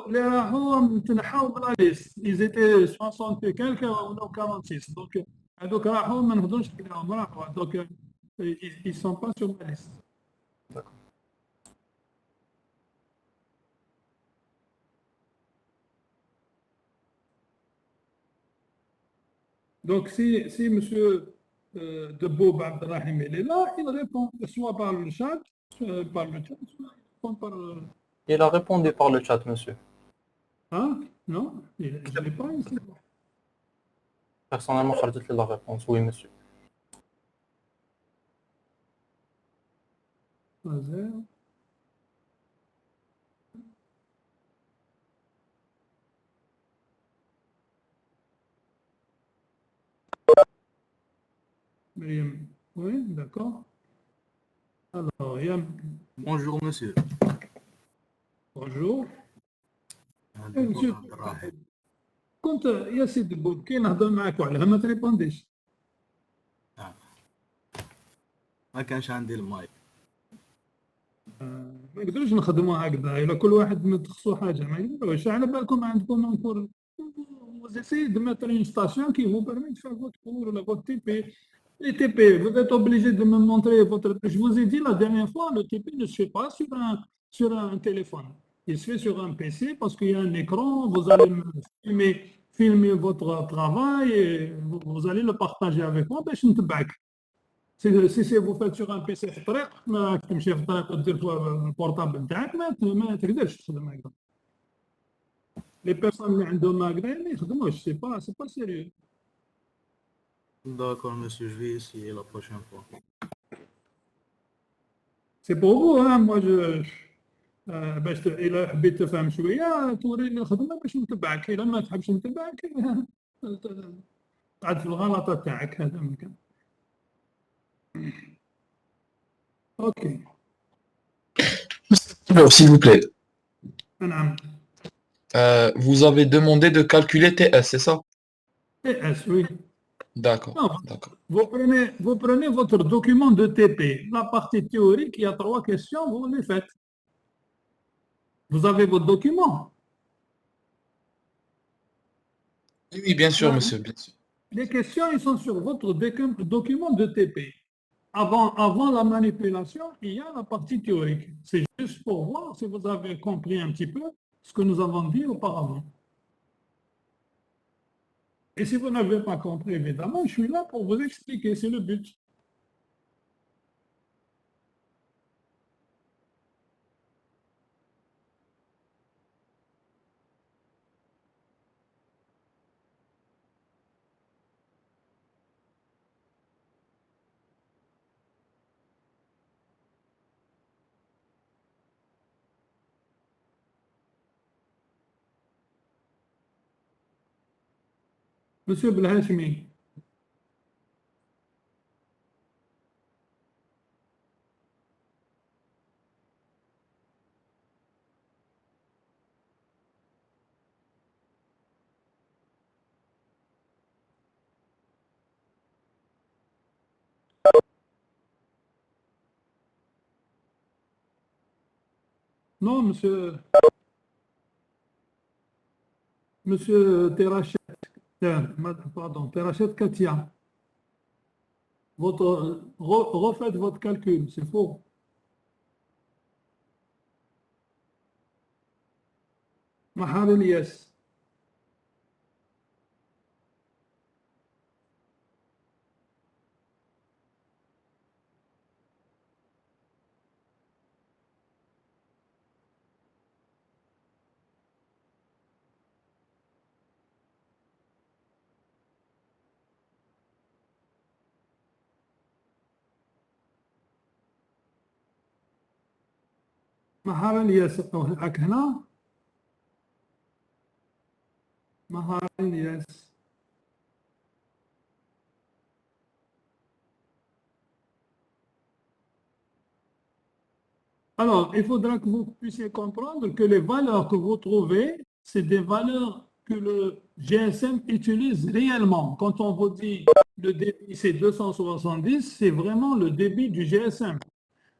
les راحوا تنحوا من la liste. Ils étaient 60 et quelques ou 46. Donc, هذوك راحوا ما نهضرش عليهم راحوا. Donc, ils sont pas sur ma liste. D'accord. Donc, si monsieur de Bob Abdelrahim il est là, il répond soit par le chat, soit il répond par. Il a répondu par le chat, monsieur. Hein? Non, je ne l'ai pas ici. Personnellement, خرجت لي la réponse. Oui, monsieur. Zéro. Myriam. Oui, d'accord. Alors, il y a. Bonjour monsieur. Bonjour. عندك Monsieur, عبد الرحيم. كنت يا سيدي بوب كي نهضر معاك وعليها ما تريبونديش. ما كانش عندي المايك. ما نقدروش نخدموا هكذا الا كل واحد ما تخصو حاجه ما يديروش على بالكم عندكم انكور. Vous essayez de mettre une station qui vous permet de faire votre cours, votre TP. Les TP, vous êtes obligé de me montrer votre. Je vous ai dit la dernière fois, le TP ne se fait pas sur un téléphone. Il se fait sur un PC parce qu'il y a un écran, vous allez me filmer votre travail et vous allez le partager avec moi. باش نتبعك. Si vous faites sur un PC في الطريق ما تمشي في الطريق ودير البورتابل نتاعك ما تقدرش تخدم هكذا. Les personnes اللي عندهم هكذا ما يخدموش c'est pas sérieux. D'accord monsieur, je vais essayer la prochaine fois. C'est pour vous hein moi باش الا حبيت تفهم شويه توريني الخدمه باش نتبعك الا ما تحبش نتبعك تعد في الغلطه تاعك هذا ممكن. اوكي. Alors, s'il vous plaît, نعم. vous avez demandé de calculer TS, c'est ça? TS oui. D'accord, Non, d'accord. vous prenez votre document de TP. La partie théorique, il y a 3 questions, vous les faites. Vous avez votre document. Oui, oui, bien sûr, Là, monsieur, bien sûr. les questions, ils sont sur votre document de TP. Avant la manipulation, il y a la partie théorique. C'est juste pour voir si vous avez compris un petit peu ce que nous avons dit auparavant. Et si vous n'avez pas compris, évidemment, je suis là pour vous expliquer, c'est le but. Monsieur Belhachmi. Non, monsieur Terachet, pardon, Terachet Katia. Refaites votre calcul, c'est faux. Mahar Elias. مهارة الياس راك هنا مهارة الياس. Alors, il faudra que vous puissiez comprendre que les valeurs que vous trouvez, c'est des valeurs que le GSM utilise réellement. Quand on vous dit le débit c'est 270, c'est vraiment le débit du GSM.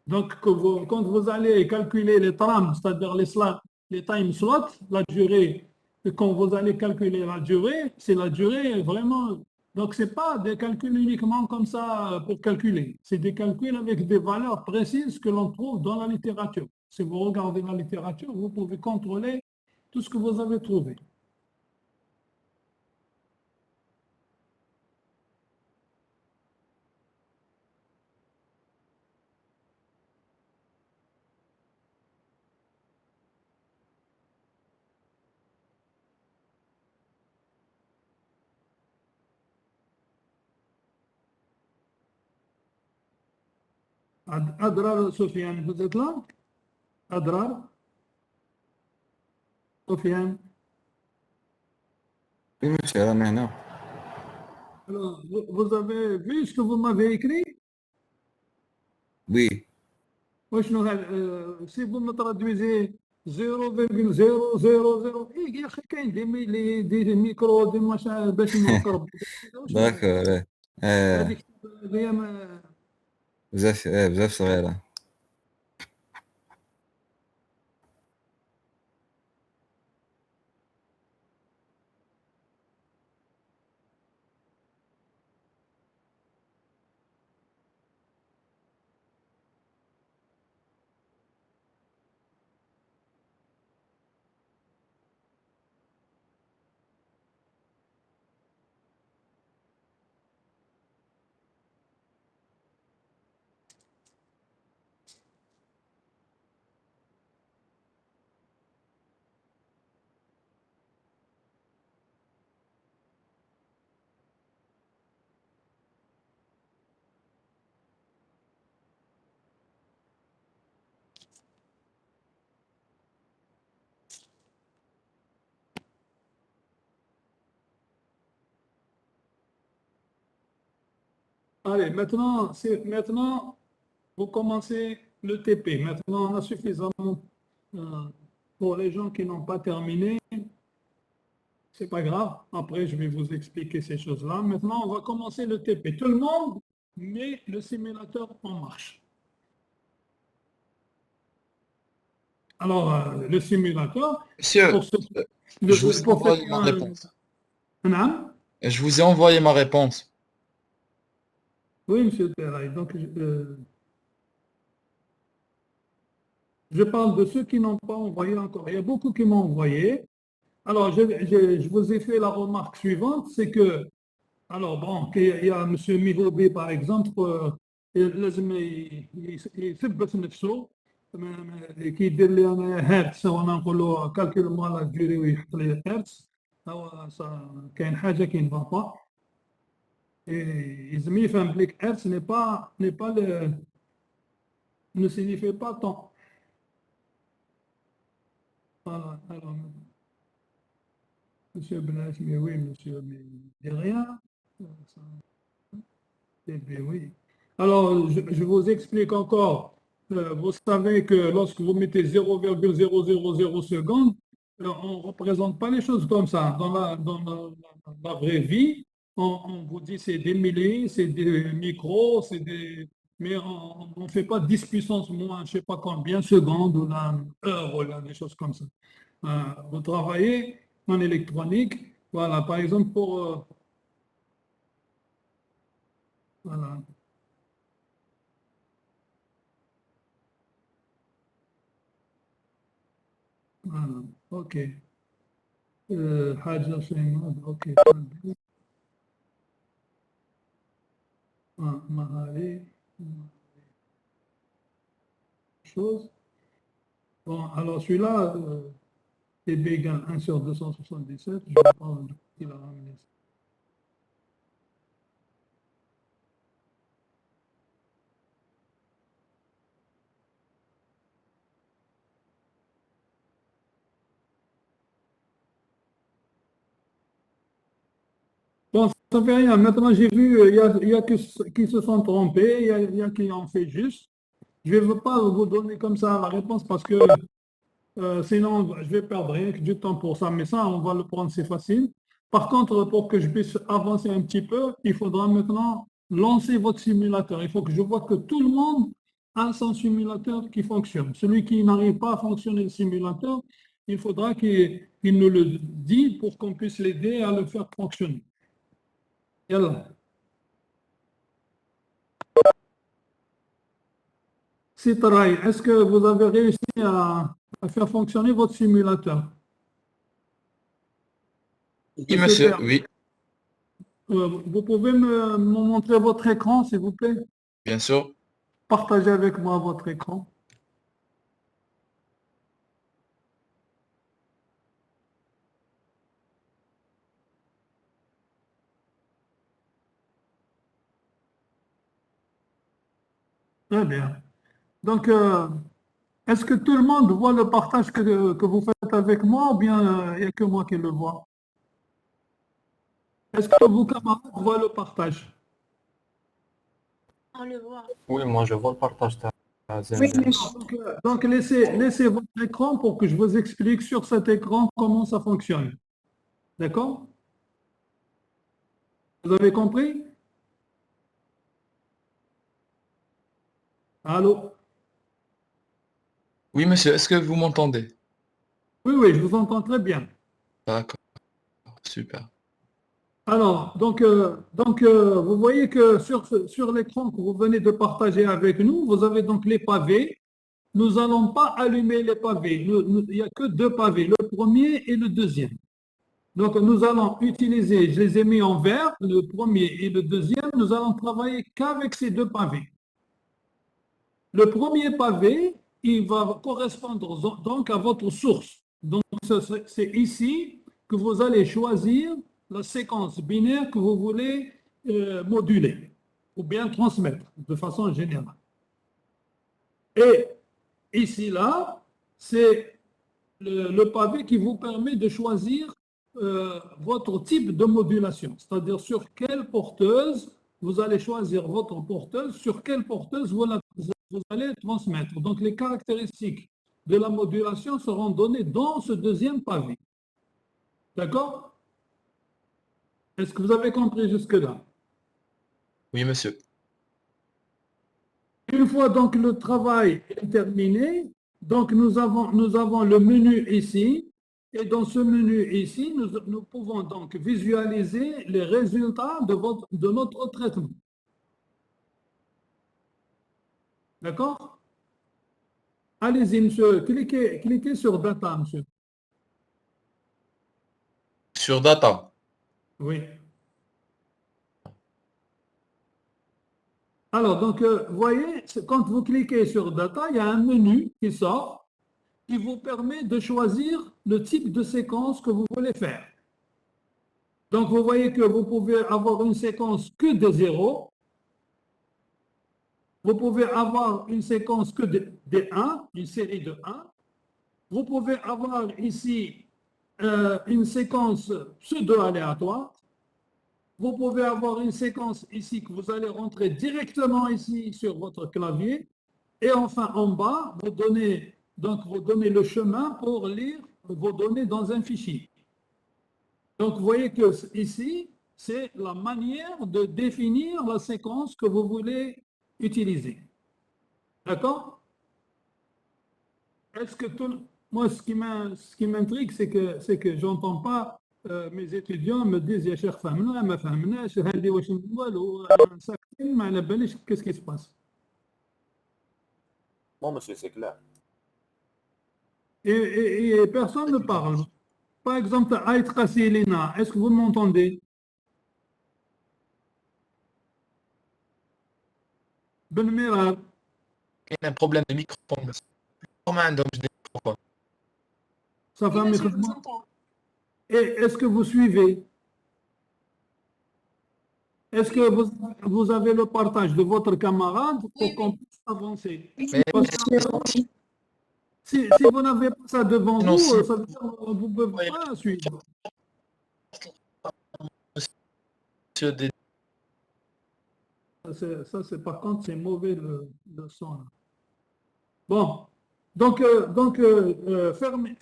Donc, quand vous allez calculer les trames, c'est-à-dire les time slots, la durée, et quand vous allez calculer la durée, c'est la durée vraiment. Donc, ce n'est pas des calculs uniquement comme ça pour calculer. C'est des calculs avec des valeurs précises que l'on trouve dans la littérature. Si vous regardez la littérature, vous pouvez contrôler tout ce que vous avez trouvé. Adrar, Sofiane, vous êtes là? Adrar, Sofiane. Oui, monsieur, راني هنا. Alors, vous avez vu ce que vous m'avez écrit? Oui. وشنو سي vous me traduisez 0,000 إيه يا اخي كاين دي ميكرو دي ماشا باش نقرب D'accord. هذيك هي بزاف صغيرة. Allez, maintenant, vous commencez le TP. Maintenant, on a suffisamment pour les gens qui n'ont pas terminé. C'est pas grave. Après, je vais vous expliquer ces choses-là. Maintenant, on va commencer le TP. Tout le monde met le simulateur en marche. Alors, le simulateur, Monsieur, pour ce, je vous ai pour envoyé ceux ma réponse. Non. Je vous ai envoyé ma réponse. Oui, monsieur Terrail. Donc, je parle de ceux qui n'ont pas envoyé encore. Il y a beaucoup qui m'ont envoyé. Alors, je vous ai fait la remarque suivante, c'est que, alors bon, il y a M. Mihobi, par exemple, لازم يثبت نفسه كيدير لي انا هرتز وانا نقول له كالكول موا لا ديوري ويحط لي هرتز هو كاين حاجه كاين با يلزم يفهم بليك هرتز ني با ne signifie pas temps. Voilà, alors, monsieur Blas, mais oui, monsieur, mais il dit rien. Oui. Alors, je vous explique encore. Vous savez que lorsque vous mettez 0,000 secondes, on ne représente pas les choses comme ça. Dans la vraie vie, on vous dit c'est des milliers, c'est des micros, mais on ne fait pas 10 puissance moins, je ne sais pas combien secondes ou là, heure ou là, des choses comme ça. Vous travaillez en électronique, voilà, par exemple pour voilà. Voilà, ok. حاجة شيماء اوكي مهاري chose. Bon, alors celui-là, TB égale 1 sur 277, je vais prendre il a ramené ça. Bon, ça fait rien. Maintenant, j'ai vu, il y a qui se sont trompés, il y a qui ont fait juste. Je ne vais pas vous donner comme ça la réponse parce que sinon, je vais perdre rien que du temps pour ça. Mais ça, on va le prendre, c'est facile. Par contre, pour que je puisse avancer un petit peu, il faudra maintenant lancer votre simulateur. Il faut que je vois que tout le monde a son simulateur qui fonctionne. Celui qui n'arrive pas à fonctionner le simulateur, il faudra qu'il nous le dise pour qu'on puisse l'aider à le faire fonctionner. Yallah. Sitaraï, est-ce que vous avez réussi à faire fonctionner votre simulateur? Oui, monsieur, oui, Vous pouvez me montrer votre écran, s'il vous plaît? bien sûr. Partagez avec moi votre écran. Très bien. Donc, est-ce que tout le monde voit le partage que vous faites avec moi ou bien il n'y a que moi qui le vois? Est-ce que vos camarades voient le partage? On le voit. Oui, moi je vois le partage. Oui, monsieur. Donc, laissez votre écran pour que je vous explique sur cet écran comment ça fonctionne. D'accord? Vous avez compris? Allô? Oui, monsieur, est-ce que vous m'entendez? Oui, oui, je vous entends très bien. D'accord, super. Alors, vous voyez que sur l'écran que vous venez de partager avec nous, vous avez donc les pavés. Nous n'allons pas allumer les pavés. Il n'y a que deux pavés, le premier et le deuxième. Donc, nous allons utiliser, je les ai mis en vert, le premier et le deuxième, nous allons travailler qu'avec ces deux pavés. Le premier pavé, il va correspondre donc à votre source. Donc, c'est ici que vous allez choisir la séquence binaire que vous voulez moduler ou bien transmettre de façon générale. Et ici, là, c'est le pavé qui vous permet de choisir votre type de modulation, c'est-à-dire sur quelle porteuse vous allez choisir votre porteuse, sur quelle porteuse vous allez transmettre. Donc, les caractéristiques de la modulation seront données dans ce deuxième pavé. D'accord? Est-ce que vous avez compris jusque-là? Oui, monsieur. Une fois donc le travail est terminé, donc nous avons le menu ici, et dans ce menu ici, nous pouvons donc visualiser les résultats de notre traitement. D'accord? Allez-y, monsieur, cliquez sur Data, monsieur. Sur Data. Oui. Alors, donc, vous voyez, quand vous cliquez sur Data, il y a un menu qui sort qui vous permet de choisir le type de séquence que vous voulez faire. Donc, vous voyez que vous pouvez avoir une séquence que de 0. Vous pouvez avoir une séquence que de 1, une série de 1. Vous pouvez avoir ici une séquence pseudo-aléatoire. Vous pouvez avoir une séquence ici que vous allez rentrer directement ici sur votre clavier. Et enfin, en bas, vous donnez le chemin pour lire vos données dans un fichier. Donc, vous voyez que ici, c'est la manière de définir la séquence que vous voulez utiliser. D'accord? Est-ce que moi, ce qui m'intrigue, c'est que j'entends pas mes étudiants me disent يا شيخ فهمنا ما فهمناش هذه واش والو ساكتين ما على باليش qu'est-ce qui se passe. Non, monsieur, c'est clair. Et personne ne parle. Par exemple, Aït Kassilina, est-ce que vous m'entendez? Ben Mirar, Il y a un problème de microphone, monsieur. Comment عندهمش des microphones? ça Oui, va, monsieur, je vous Mikhma? entends. Et est-ce que vous suivez? Est-ce que vous avez le partage de votre camarade pour Oui, qu'on oui. puisse avancer? Oui, Mais Parce que si vous n'avez pas ça devant sinon, vous, si ça veut dire que vous ne pouvez pas suivre. monsieur, des... Ça, par contre, c'est mauvais le son, là. Bon, donc, fermez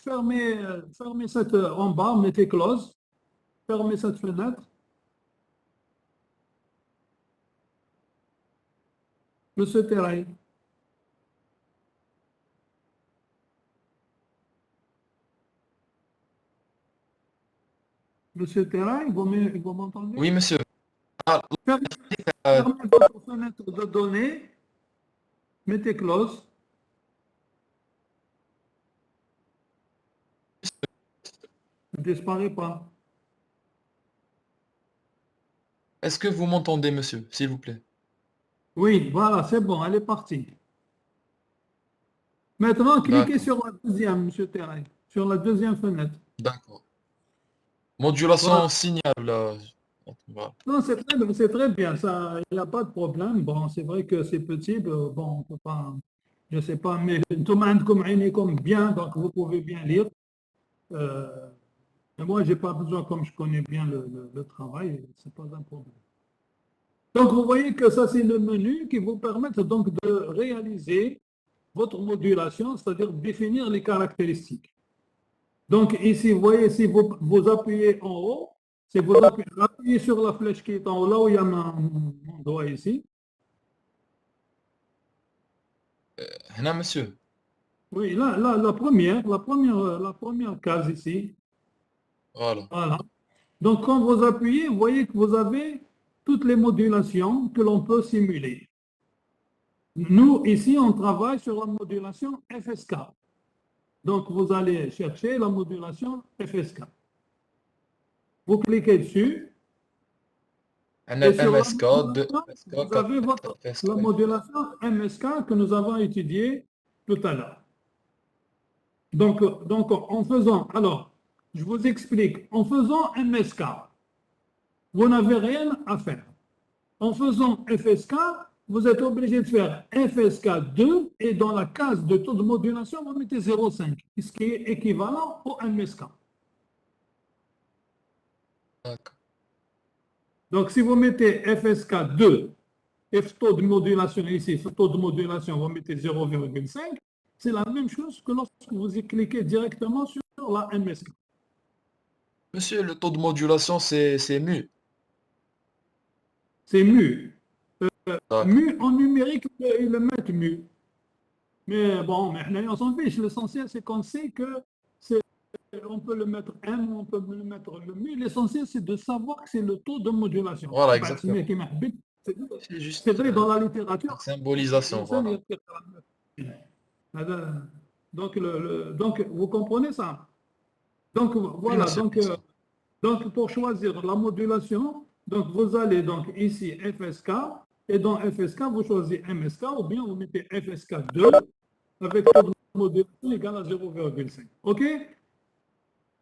cette en bas, mettez close, fermez cette fenêtre. Monsieur Terrail. Monsieur Terrail, vous m'entendez? Oui, monsieur. Ah, Fermez, euh, fermez votre fenêtre de données, mettez close. Ne disparaît pas. est-ce que vous m'entendez, monsieur, s'il vous plaît? Oui, voilà, c'est bon, elle est partie. Maintenant, cliquez D'accord. sur la deuxième, monsieur Terrail, sur la deuxième fenêtre. D'accord. Modulation Voilà. signal, là. Voilà. Non, c'est très bien, ça, il n'y a pas de problème. Bon, c'est vrai que c'est petit, bon, on peut pas, je sais pas, mais tout le monde comme bien, donc vous pouvez bien lire. Mais moi, j'ai pas besoin, comme je connais bien le travail, c'est pas un problème. Donc, vous voyez que ça, c'est le menu qui vous permet donc de réaliser votre modulation, c'est-à-dire définir les caractéristiques. Donc, ici, vous voyez, si vous appuyez en haut, c'est vous appuyez sur la flèche qui est en haut, là où il y a mon doigt ici. Là, monsieur. Oui, là, la première case ici. Voilà. Voilà. Donc, quand vous appuyez, vous voyez que vous avez toutes les modulations que l'on peut simuler. Nous, ici, on travaille sur la modulation FSK. Donc, vous allez chercher la modulation FSK. Vous cliquez dessus. On a Et sur la MSK, 2 modulation, MSK, vous 4 avez FSK. la modulation MSK que nous avons étudiée tout à l'heure. Donc, en faisant, alors, je vous explique, en faisant MSK, vous n'avez rien à faire. En faisant FSK, vous êtes obligé de faire FSK 2 et dans la case de taux de modulation, vous mettez 0,5, ce qui est équivalent au MSK. D'accord. Donc, si vous mettez FSK 2, F taux de modulation ici, ce taux de modulation, vous mettez 0,5, c'est la même chose que lorsque vous cliquez directement sur la MSK. Monsieur, le taux de modulation, c'est mu. C'est mu. D'accord. Mu en numérique, ils le mettent mu. Mais bon, mais on s'en fiche. L'essentiel, c'est qu'on sait que on peut le mettre M, on peut le mettre le mu. L'essentiel, c'est de savoir que c'est le taux de modulation. Voilà, exactement. C'est juste vrai dans la littérature. symbolisation, voilà. Donc, donc, vous comprenez ça? Donc, voilà. monsieur, Donc, pour choisir la modulation, donc vous allez donc ici FSK, et dans FSK, vous choisissez MSK, ou bien vous mettez FSK 2 avec taux de modulation égal à 0,5. OK?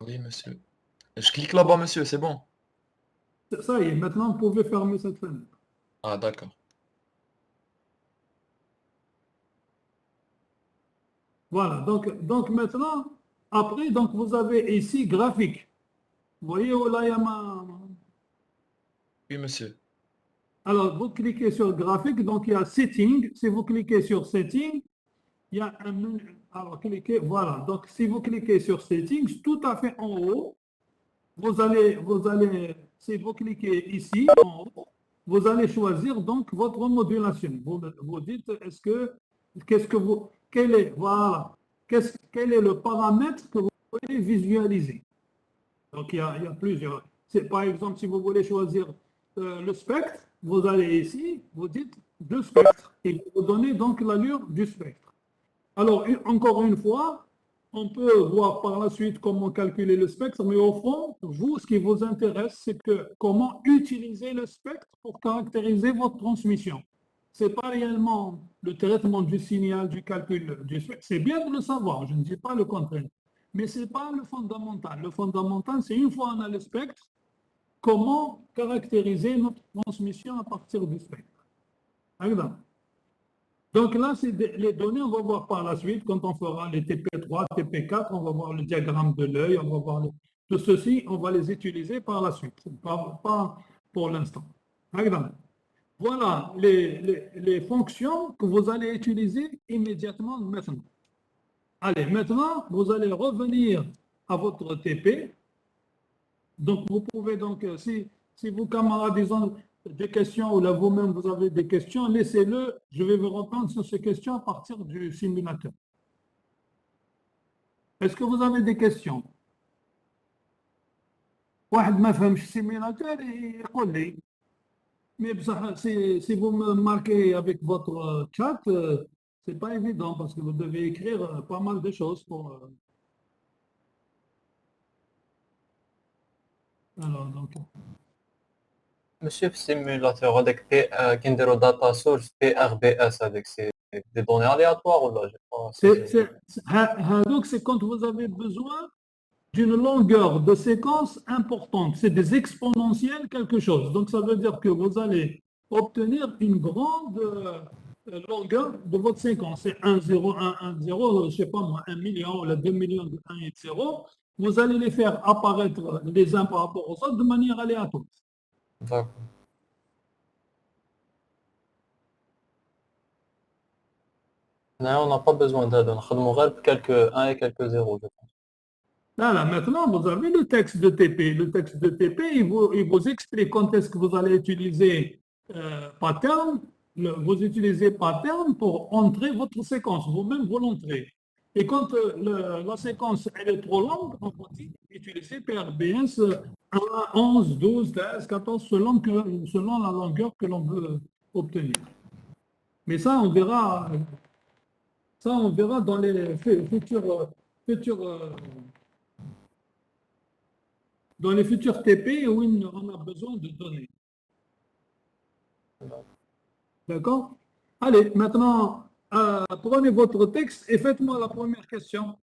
Oui, monsieur. Je clique là-bas, monsieur, c'est bon. Ça y est, maintenant, vous pouvez fermer cette fenêtre. Ah, d'accord. Voilà, donc maintenant, après, donc vous avez ici graphique. Vous voyez où là, il y a Oui, monsieur. Alors, vous cliquez sur graphique, donc il y a setting. Si vous cliquez sur setting, il y a un menu. Alors, cliquez, voilà. Donc, si vous cliquez sur settings, tout à fait en haut, vous allez, si vous cliquez ici, en haut, vous allez choisir donc votre modulation. Vous dites, quel est, voilà, quel est le paramètre que vous voulez visualiser. Donc, il y a plusieurs. Par exemple, si vous voulez choisir le spectre, vous allez ici, vous dites le spectre, et vous donnez donc l'allure du spectre. Alors, encore une fois, on peut voir par la suite comment calculer le spectre, mais au fond, vous, ce qui vous intéresse, c'est comment utiliser le spectre pour caractériser votre transmission. Ce n'est pas réellement le traitement du signal, du calcul du spectre. C'est bien de le savoir, je ne dis pas le contraire. Mais ce n'est pas le fondamental. Le fondamental, c'est une fois on a le spectre, comment caractériser notre transmission à partir du spectre. Donc là, c'est les données, on va voir par la suite, quand on fera les TP3, TP4, on va voir le diagramme de l'œil, on va voir tout ceci, on va les utiliser par la suite. pour l'instant. Regarde. Voilà les fonctions que vous allez utiliser immédiatement maintenant. Allez, maintenant, vous allez revenir à votre TP. Donc, vous pouvez donc, si vos camarades ils ont des questions ou là vous-même vous avez des questions, laissez-le. Je vais vous répondre sur ces questions à partir du simulateur. Est-ce que vous avez des questions? واحد ما فهمش السيميلاتور يقول لي. Mais si vous me marquez avec votre chat, c'est pas évident parce que vous devez écrire pas mal de choses pour. Alors, donc. Monsieur, في السيمولاتور هذاك كي نديرو داتا سورس PRBS هذاك سي des données aléatoires ou là j'ai pas Donc, c'est quand vous avez besoin d'une longueur de séquence importante. C'est des exponentielles quelque chose. Donc, ça veut dire que vous allez obtenir une grande longueur de votre séquence. C'est 1, 0, 1, 1, 0, je ne sais pas moi, 1 million ou 2 millions de 1 et 0. Vous allez les faire apparaître les uns par rapport aux autres de manière aléatoire. D'accord. On n'a pas besoin d'aide, on a quelques 1 et quelques 0, je pense. Là, maintenant, vous avez le texte de TP. Le texte de TP, il vous explique quand est-ce que vous allez utiliser pattern. Vous utilisez pattern pour entrer votre séquence. Vous-même, vous l'entrez. Et quand la séquence elle est trop longue, on va utiliser PRBS 1, 11, 12, 13, 14, selon la longueur que l'on veut obtenir. Mais ça, on verra dans les dans les futurs TP où on a besoin de données. D'accord? Allez, maintenant, prenez votre texte et faites-moi la première question.